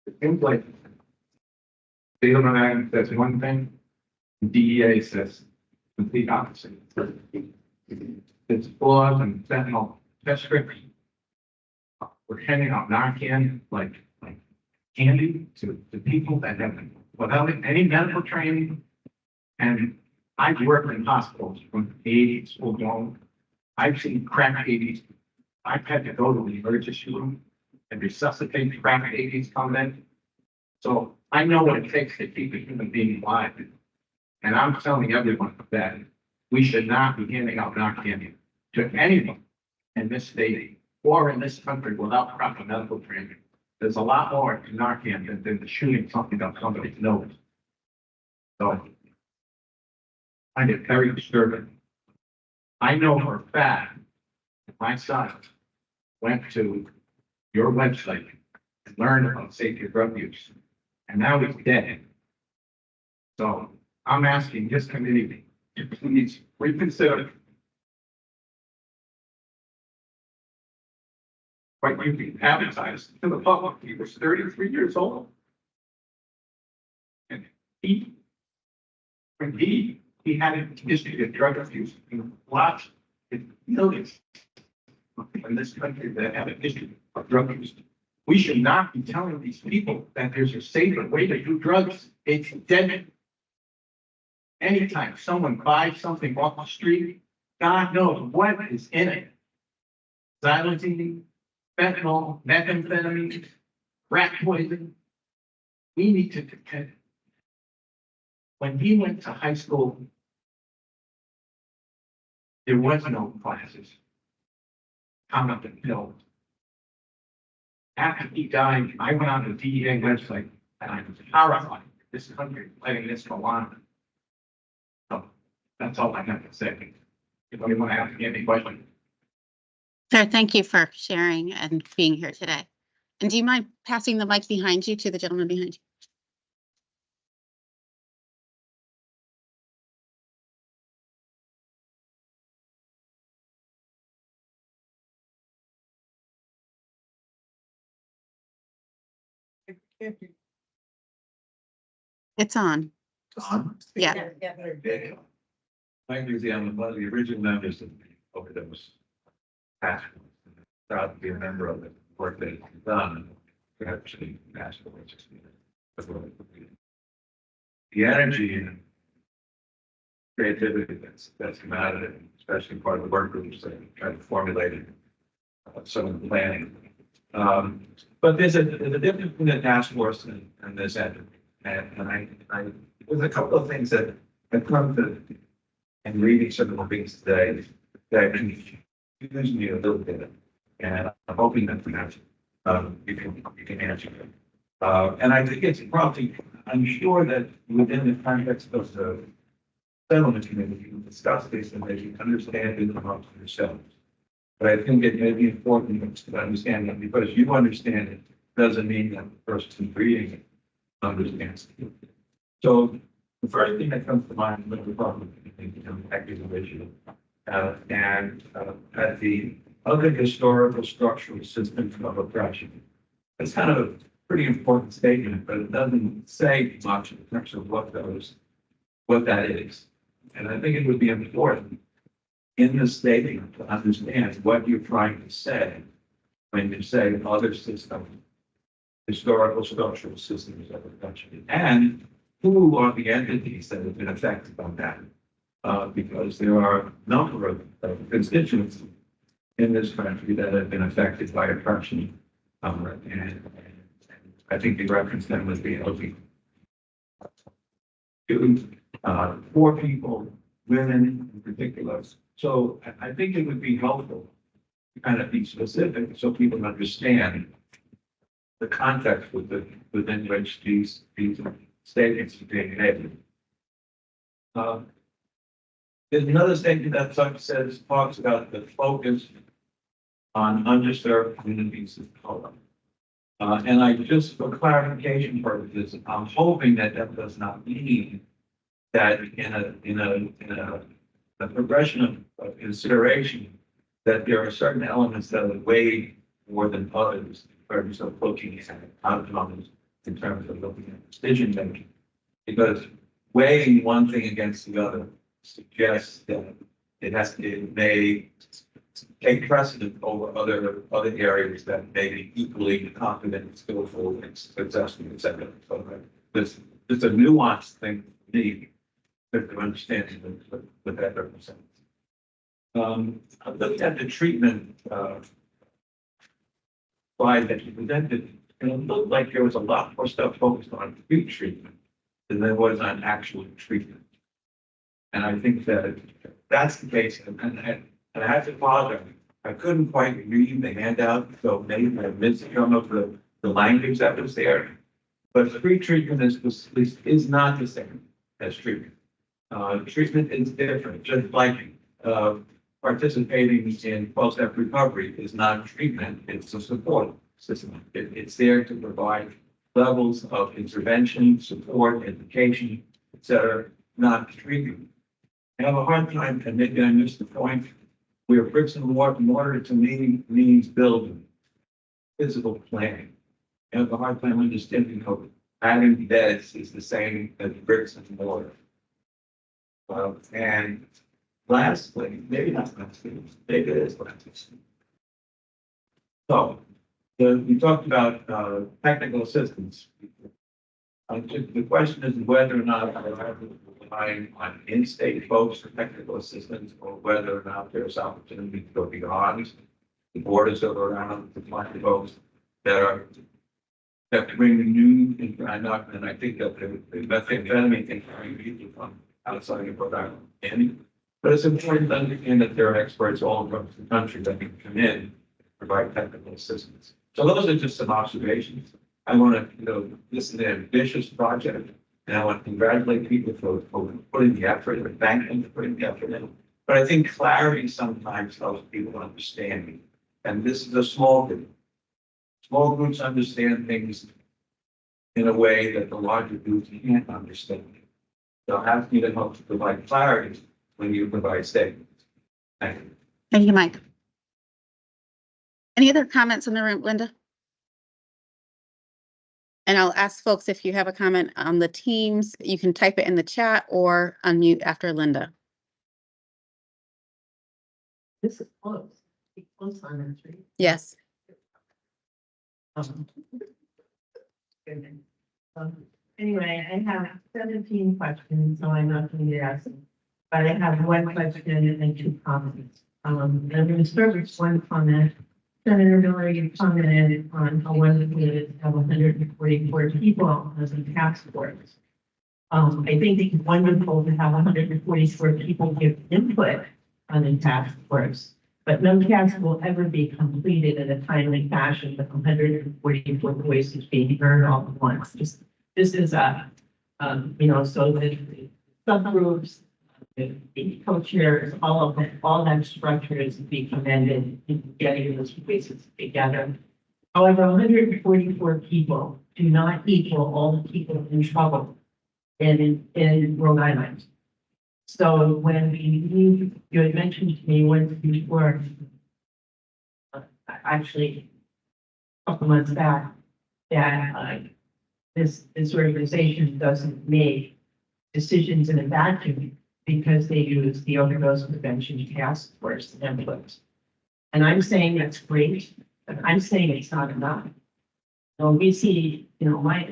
It seems like state of Island says one thing, DEA says complete opposite. It's flaws and fentanyl test strips. We're handing out Narcan like candy to people that have without any medical training. And I've worked in hospitals from the 80s full blown. I've seen crack 80s. I've had to go to the emergency room and resuscitate crack 80s come in. So I know what it takes to keep a human being alive. And I'm telling everyone that we should not be handing out Narcan to anyone in this state or in this country without proper medical training. There's a lot more to Narcan than shooting something up somebody's nose. So I find it very disturbing. I know for a fact that my son went to your website and learned about safety of drug use, and now he's dead. So I'm asking this committee to please reconsider what you can advertise to the public. He was 33 years old. And when he had a history of drug abuse and lots of millions in this country that have a history of drug use. We should not be telling these people that there's a safer way to do drugs. It's deadly. Anytime someone buys something off the street, God knows what is in it. Xylazine, fentanyl, methamphetamine, rat poison. We need to detect. When he went to high school, there was no classes. Count up the pills. After he died, I went on the DEA website and I was horrified. This country letting this go on. So that's all I have to say. If anyone has any questions. Sir, thank you for sharing and being here today. And do you mind passing the mic behind you to the gentleman behind you? It's on. Yeah. Mike Museum, I'm one of the original members of the overdose task force. Proud to be a member of the work that it's done. To actually task force. The energy and creativity that's come out of it, especially part of the work groups that try to formulate it, some of the planning. But there's a difference between the task force and this end. And there's a couple of things that have come to, and reading some of the things today that confuse me a little bit. And I'm hoping that perhaps you can answer them. And I think it's probably, I'm sure that within the context of the settlement committee, you discuss this and that you understand it amongst yourselves. But I think it may be important to understand that because you understand it doesn't mean that the person reading it understands it. So the first thing that comes to mind is the problem accusation and at the other historical structural systems of oppression. It's kind of a pretty important statement, but it doesn't say much in terms of what that is. And I think it would be important in this statement to understand what you're trying to say when you say other systems, historical structural systems of oppression, and who are the entities that have been affected by that. Because there are a number of constituents in this country that have been affected by oppression. And I think the reference then was being LG. Poor people, women in particular. So I think it would be helpful to kind of be specific so people understand the context within which these statements are being made. There's another statement that talks about the focus on underserved communities of color. And I just, for clarification purposes, I'm hoping that does not mean that in a progression of consideration, that there are certain elements that are weighed more than others in terms of looking at outcomes, in terms of looking at decision making. Because weighing one thing against the other suggests that it may take precedent over other areas that may be equally competent, skillful, and successful, etc. So it's a nuanced thing for me to understand what that represents. I looked at the treatment slide that you presented, and it looked like there was a lot more stuff focused on pre-treatment than there was on actual treatment. And I think that that's the case. And I have to apologize. I couldn't quite read the handout, so maybe I missed some of the language that was there. But pre-treatment is not the same as treatment. Treatment is different, just like participating in post-op recovery is not treatment, it's a support system. It's there to provide levels of intervention, support, education, etc., not treatment. I have a hard time, and maybe I missed the point, where bricks and mortar to me means building, physical planning. I have a hard time understanding how adding beds is the same as bricks and mortar. And lastly, maybe not lastly, maybe it is lastly. So, we talked about, technical assistance. The question is whether or not we're relying on in-state folks for technical assistance, or whether or not there's opportunity to go beyond the borders of around to find folks that bring new, and I think that the methamphetamine can carry people from outside of Rhode Island in. But it's important to understand that there are experts all across the country that can come in and provide technical assistance. So those are just some observations. I want to, this is an ambitious project, and I want to congratulate people for putting the effort, and thank them for putting the effort in. But I think clarity sometimes helps people understand. And this is a small group. Small groups understand things in a way that the larger groups can't understand. They'll have to help to provide clarity when you provide statements. Thank you. Thank you, Mike. Any other comments in the room, Linda? And I'll ask folks if you have a comment on the teams, you can type it in the chat or unmute after Linda. This is close. Be close on that, right? Yes. Anyway, I have 17 questions, so I'm not going to ask them. But I have one question and 2 comments. I'm going to start with one comment. Senator Miller, you commented on how wonderful it is to have 144 people as a task force. I think it's wonderful to have 144 people give input on the task force, but no task will ever be completed in a timely fashion with 144 voices being heard all at once. This is a, so that the subgroups, the co-chairs, all that structure is to be commended in getting those voices together. However, 144 people do not equal all the people in trouble in Rhode Island. So when you had mentioned to me once before, actually a couple months back, that this organization doesn't make decisions in a vacuum because they use the overdose prevention task force input. And I'm saying that's great, but I'm saying it's not enough. So we see, the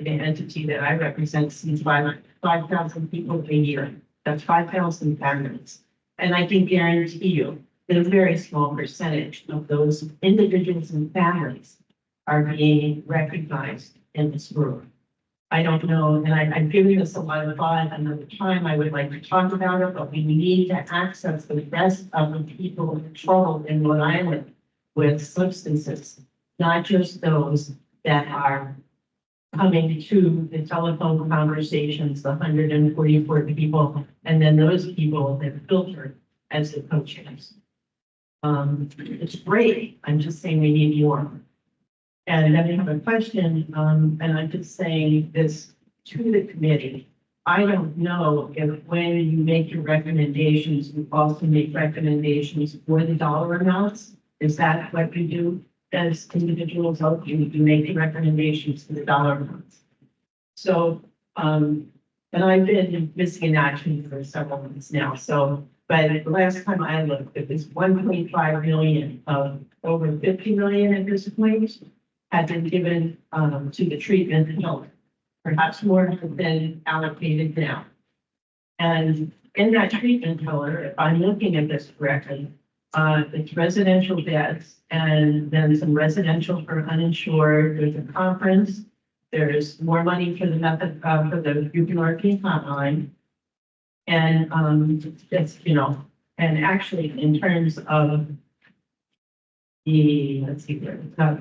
entity that I represent sees 5,000 people a year. That's 5,000 families. And I can guarantee you that a very small percentage of those individuals and families are being recognized in this group. I don't know, and I've given this a lot of thought. Another time I would like to talk about it, but we need to access the rest of the people in trouble in Rhode Island with substances, not just those that are coming to the telephone conversations, the 144 people, and then those people that filter as the co-chairs. It's great. I'm just saying we need more. And then we have a question, and I'm just saying this to the committee. I don't know if when you make your recommendations, you also make recommendations for the dollar amounts. Is that what you do as individuals? You make the recommendations for the dollar amounts. So, and I've been missing in action for several months now. So, but the last time I looked, it was 1.5 million of over 50 million at this point had been given to the treatment pillar. Perhaps more have been allocated now. And in that treatment pillar, if I'm looking at this correctly, it's residential beds and then some residential for uninsured. There's a conference. There's more money for the method for the buprenorphine hotline. And it's, and actually in terms of the, let's see,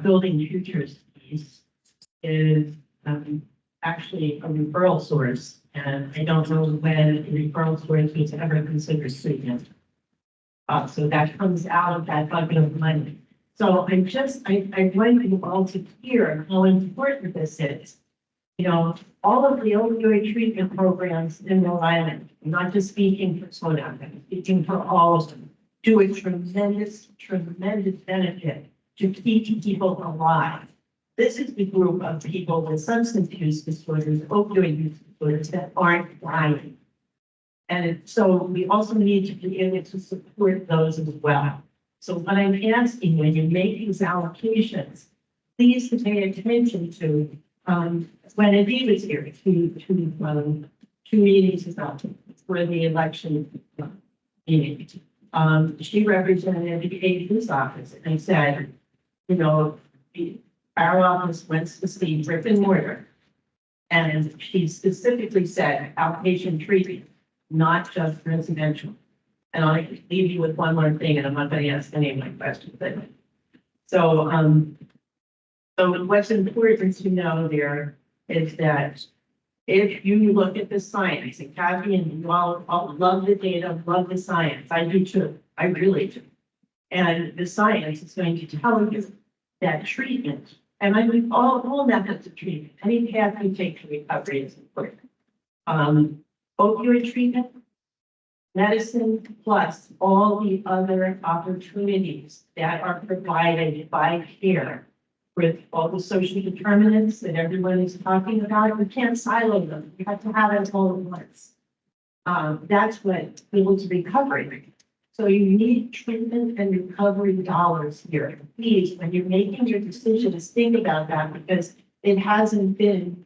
building futures piece is actually a referral source. And I don't know when the referral source was ever considered treatment. So that comes out of that bucket of money. So I want you all to hear how important this is. All of the opioid treatment programs in Rhode Island, I'm not just speaking for Soda, I'm speaking for all of them, do a tremendous benefit to keep people alive. This is the group of people with substance use disorders, opioid use disorders that aren't dying. And so we also need to be able to support those as well. So what I'm asking, when you make these allocations, please pay attention to, when Adi was here, two meetings ago for the election meeting. She represented the AG's office and said, you know, our office wants to see brick and mortar. And she specifically said outpatient treatment, not just residential. And I'll leave you with one more thing, and I'm not going to ask any of my questions. So, so what's important to know there is that if you look at the science, and Kathy and you all love the data, love the science, I do too, I really do. And the science is going to tell you that treatment, and I mean all methods of treatment, any path you take to recovery is important. Opioid treatment, medicine, plus all the other opportunities that are provided by care with all the social determinants that everyone is talking about. We can't silo them. We have to have it all at once. That's what builds recovery. So you need treatment and recovery dollars here. Please, when you're making your decisions, think about that, because it hasn't been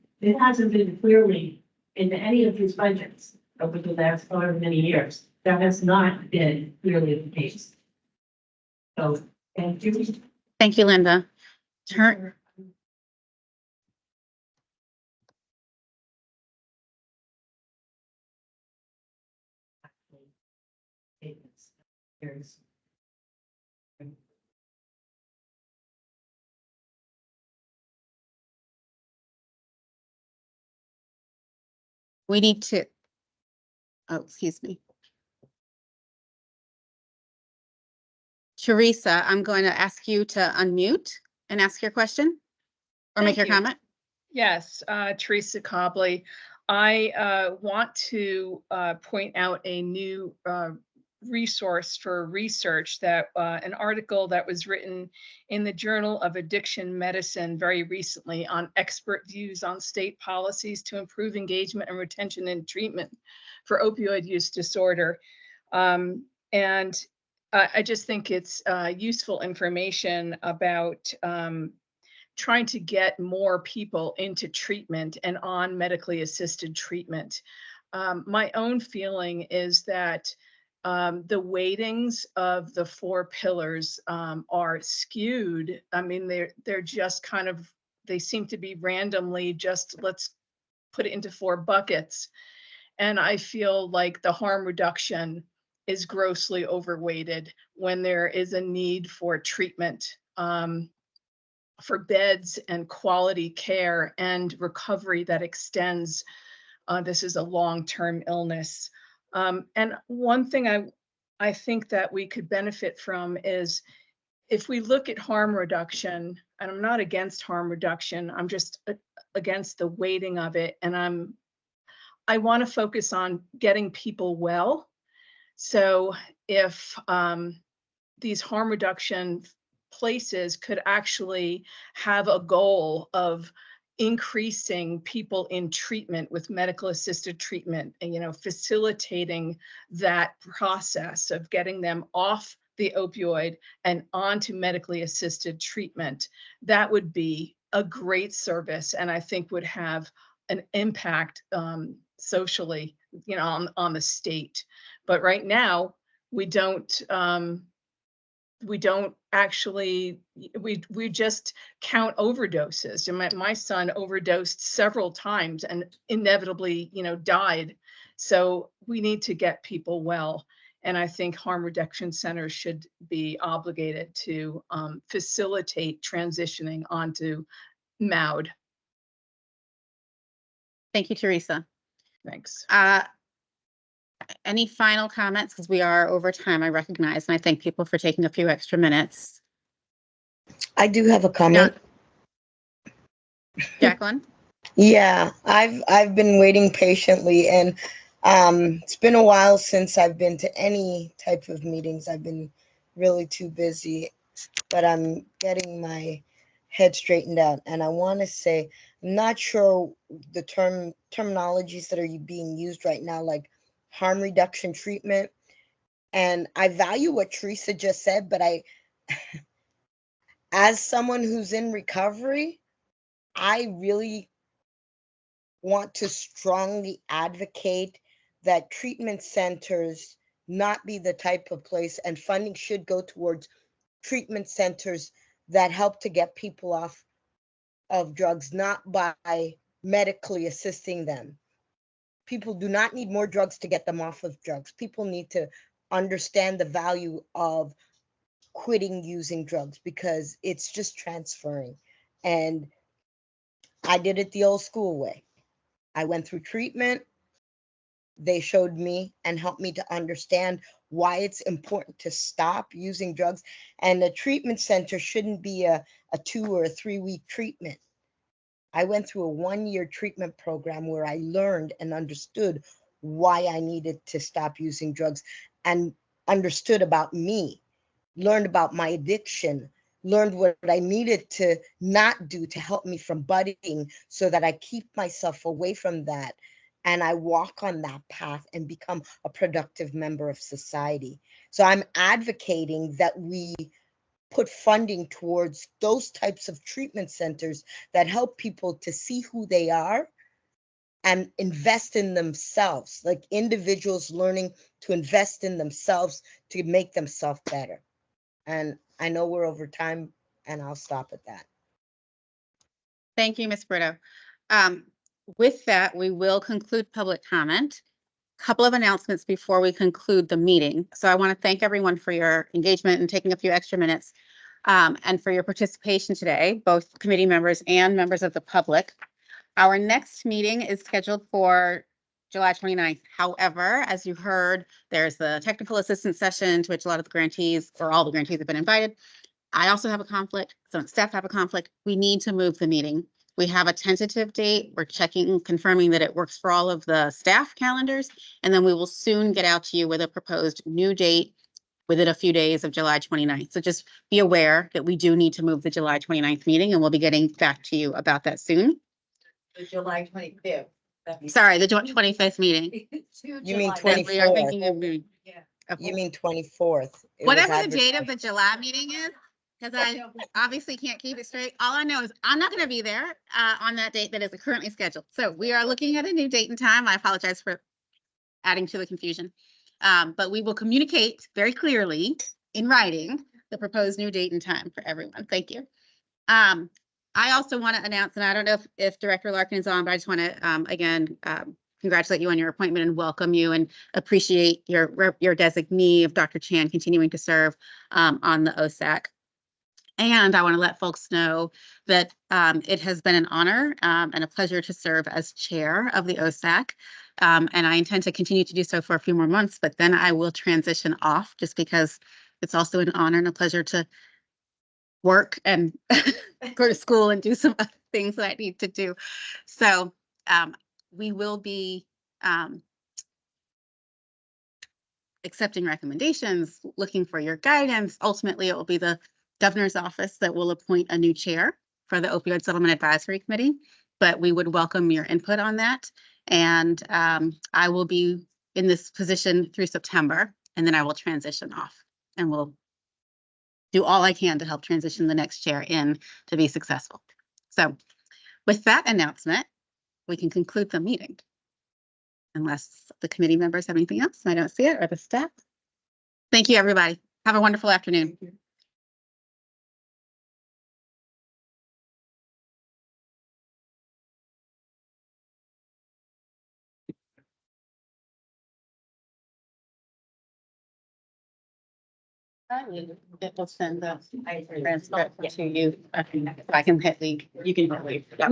clearly in any of these budgets over the last however many years. That has not been clearly the case. So, thank you. Thank you, Linda. Turn. We need to, oh, excuse me. Teresa, I'm going to ask you to unmute and ask your question or make your Thank you. comment. Yes, Teresa Cobley. I want to point out a new resource for research, that an article that was written in the Journal of Addiction Medicine very recently on expert views on state policies to improve engagement and retention in treatment for opioid use disorder. And I just think it's useful information about trying to get more people into treatment and on medically assisted treatment. My own feeling is that the weightings of the 4 pillars are skewed. I mean, they're just kind of, they seem to be randomly just, let's put it into 4 buckets. And I feel like the harm reduction is grossly overweighted when there is a need for treatment, for beds and quality care and recovery that extends. This is a long-term illness. And one thing I think that we could benefit from is if we look at harm reduction, and I'm not against harm reduction, I'm just against the weighting of it. And I want to focus on getting people well. So if these harm reduction places could actually have a goal of increasing people in treatment with medical assisted treatment and, you know, facilitating that process of getting them off the opioid and onto medically assisted treatment, that would be a great service, and I think would have an impact socially, you know, on the state. But right now, we don't actually, we just count overdoses. And my son overdosed several times and inevitably, you know, died. So we need to get people well. And I think harm reduction centers should be obligated to facilitate transitioning onto MAUD. Thank you, Teresa. Thanks. Any final comments? Because we are over time, I recognize, and I thank people for taking a few extra minutes. I do have a comment. Jacqueline? Yeah, I've been waiting patiently, and it's been a while since I've been to any type of meetings. I've been really too busy, but I'm getting my head straightened out. And I want to say, I'm not sure the terminologies that are being used right now, like harm reduction treatment. And I value what Teresa just said, but as someone who's in recovery, I really want to strongly advocate that treatment centers not be the type of place, and funding should go towards treatment centers that help to get people off of drugs, not by medically assisting them. People do not need more drugs to get them off of drugs. People need to understand the value of quitting using drugs because it's just transferring. And I did it the old school way. I went through treatment. They showed me and helped me to understand why it's important to stop using drugs. And the treatment center shouldn't be a 2 or a 3 week treatment. I went through a 1-year treatment program where I learned and understood why I needed to stop using drugs and understood about me, learned about my addiction, learned what I needed to not do to help me from budding so that I keep myself away from that. And I walk on that path and become a productive member of society. So I'm advocating that we put funding towards those types of treatment centers that help people to see who they are and invest in themselves, like individuals learning to invest in themselves to make themselves better. And I know we're over time, and I'll stop at that. Thank you, Ms. Brito. With that, we will conclude public comment. Couple of announcements before we conclude the meeting. So I want to thank everyone for your engagement and taking a few extra minutes and for your participation today, both committee members and members of the public. Our next meeting is scheduled for July 29th. However, as you heard, there's the technical assistance session to which a lot of the grantees or all the grantees have been invited. I also have a conflict. Some staff have a conflict. We need to move the meeting. We have a tentative date. We're checking, confirming that it works for all of the staff calendars, and then we will soon get out to you with a proposed new date within a few days of July 29th. So just be aware that we do need to move the July 29th meeting, and we'll be getting back to you about that soon. The July 25th. Sorry, the 25th meeting. You mean That we are 24th? thinking of moving. You mean 24th? It was Whatever the date of advertised. the July meeting is, because I obviously can't keep it straight. All I know is I'm not going to be there on that date that is currently scheduled. So we are looking at a new date and time. I apologize for adding to the confusion. But we will communicate very clearly in writing the proposed new date and time for everyone. Thank you. I also want to announce, and I don't know if Director Larkin is on, but I just want to again congratulate you on your appointment and welcome you and appreciate your designee of Dr. Chan continuing to serve on the OSAC. And I want to let folks know that it has been an honor and a pleasure to serve as chair of the OSAC. And I intend to continue to do so for a few more months, but then I will transition off just because it's also an honor and a pleasure to work and go to school and do some other things that I need to do. So we will be accepting recommendations, looking for your guidance. Ultimately, it will be the governor's office that will appoint a new chair for the Opioid Settlement Advisory Committee, but we would welcome your input on that. And I will be in this position through September, and then I will transition off and we'll do all I can to help transition the next chair in to be successful. So with that announcement, we can conclude the meeting. Unless the committee members have anything else, I don't see it, or the staff. Thank you, everybody. Have a wonderful afternoon. It will send the transcript to you. I can hit leave. You can hit leave. Yeah.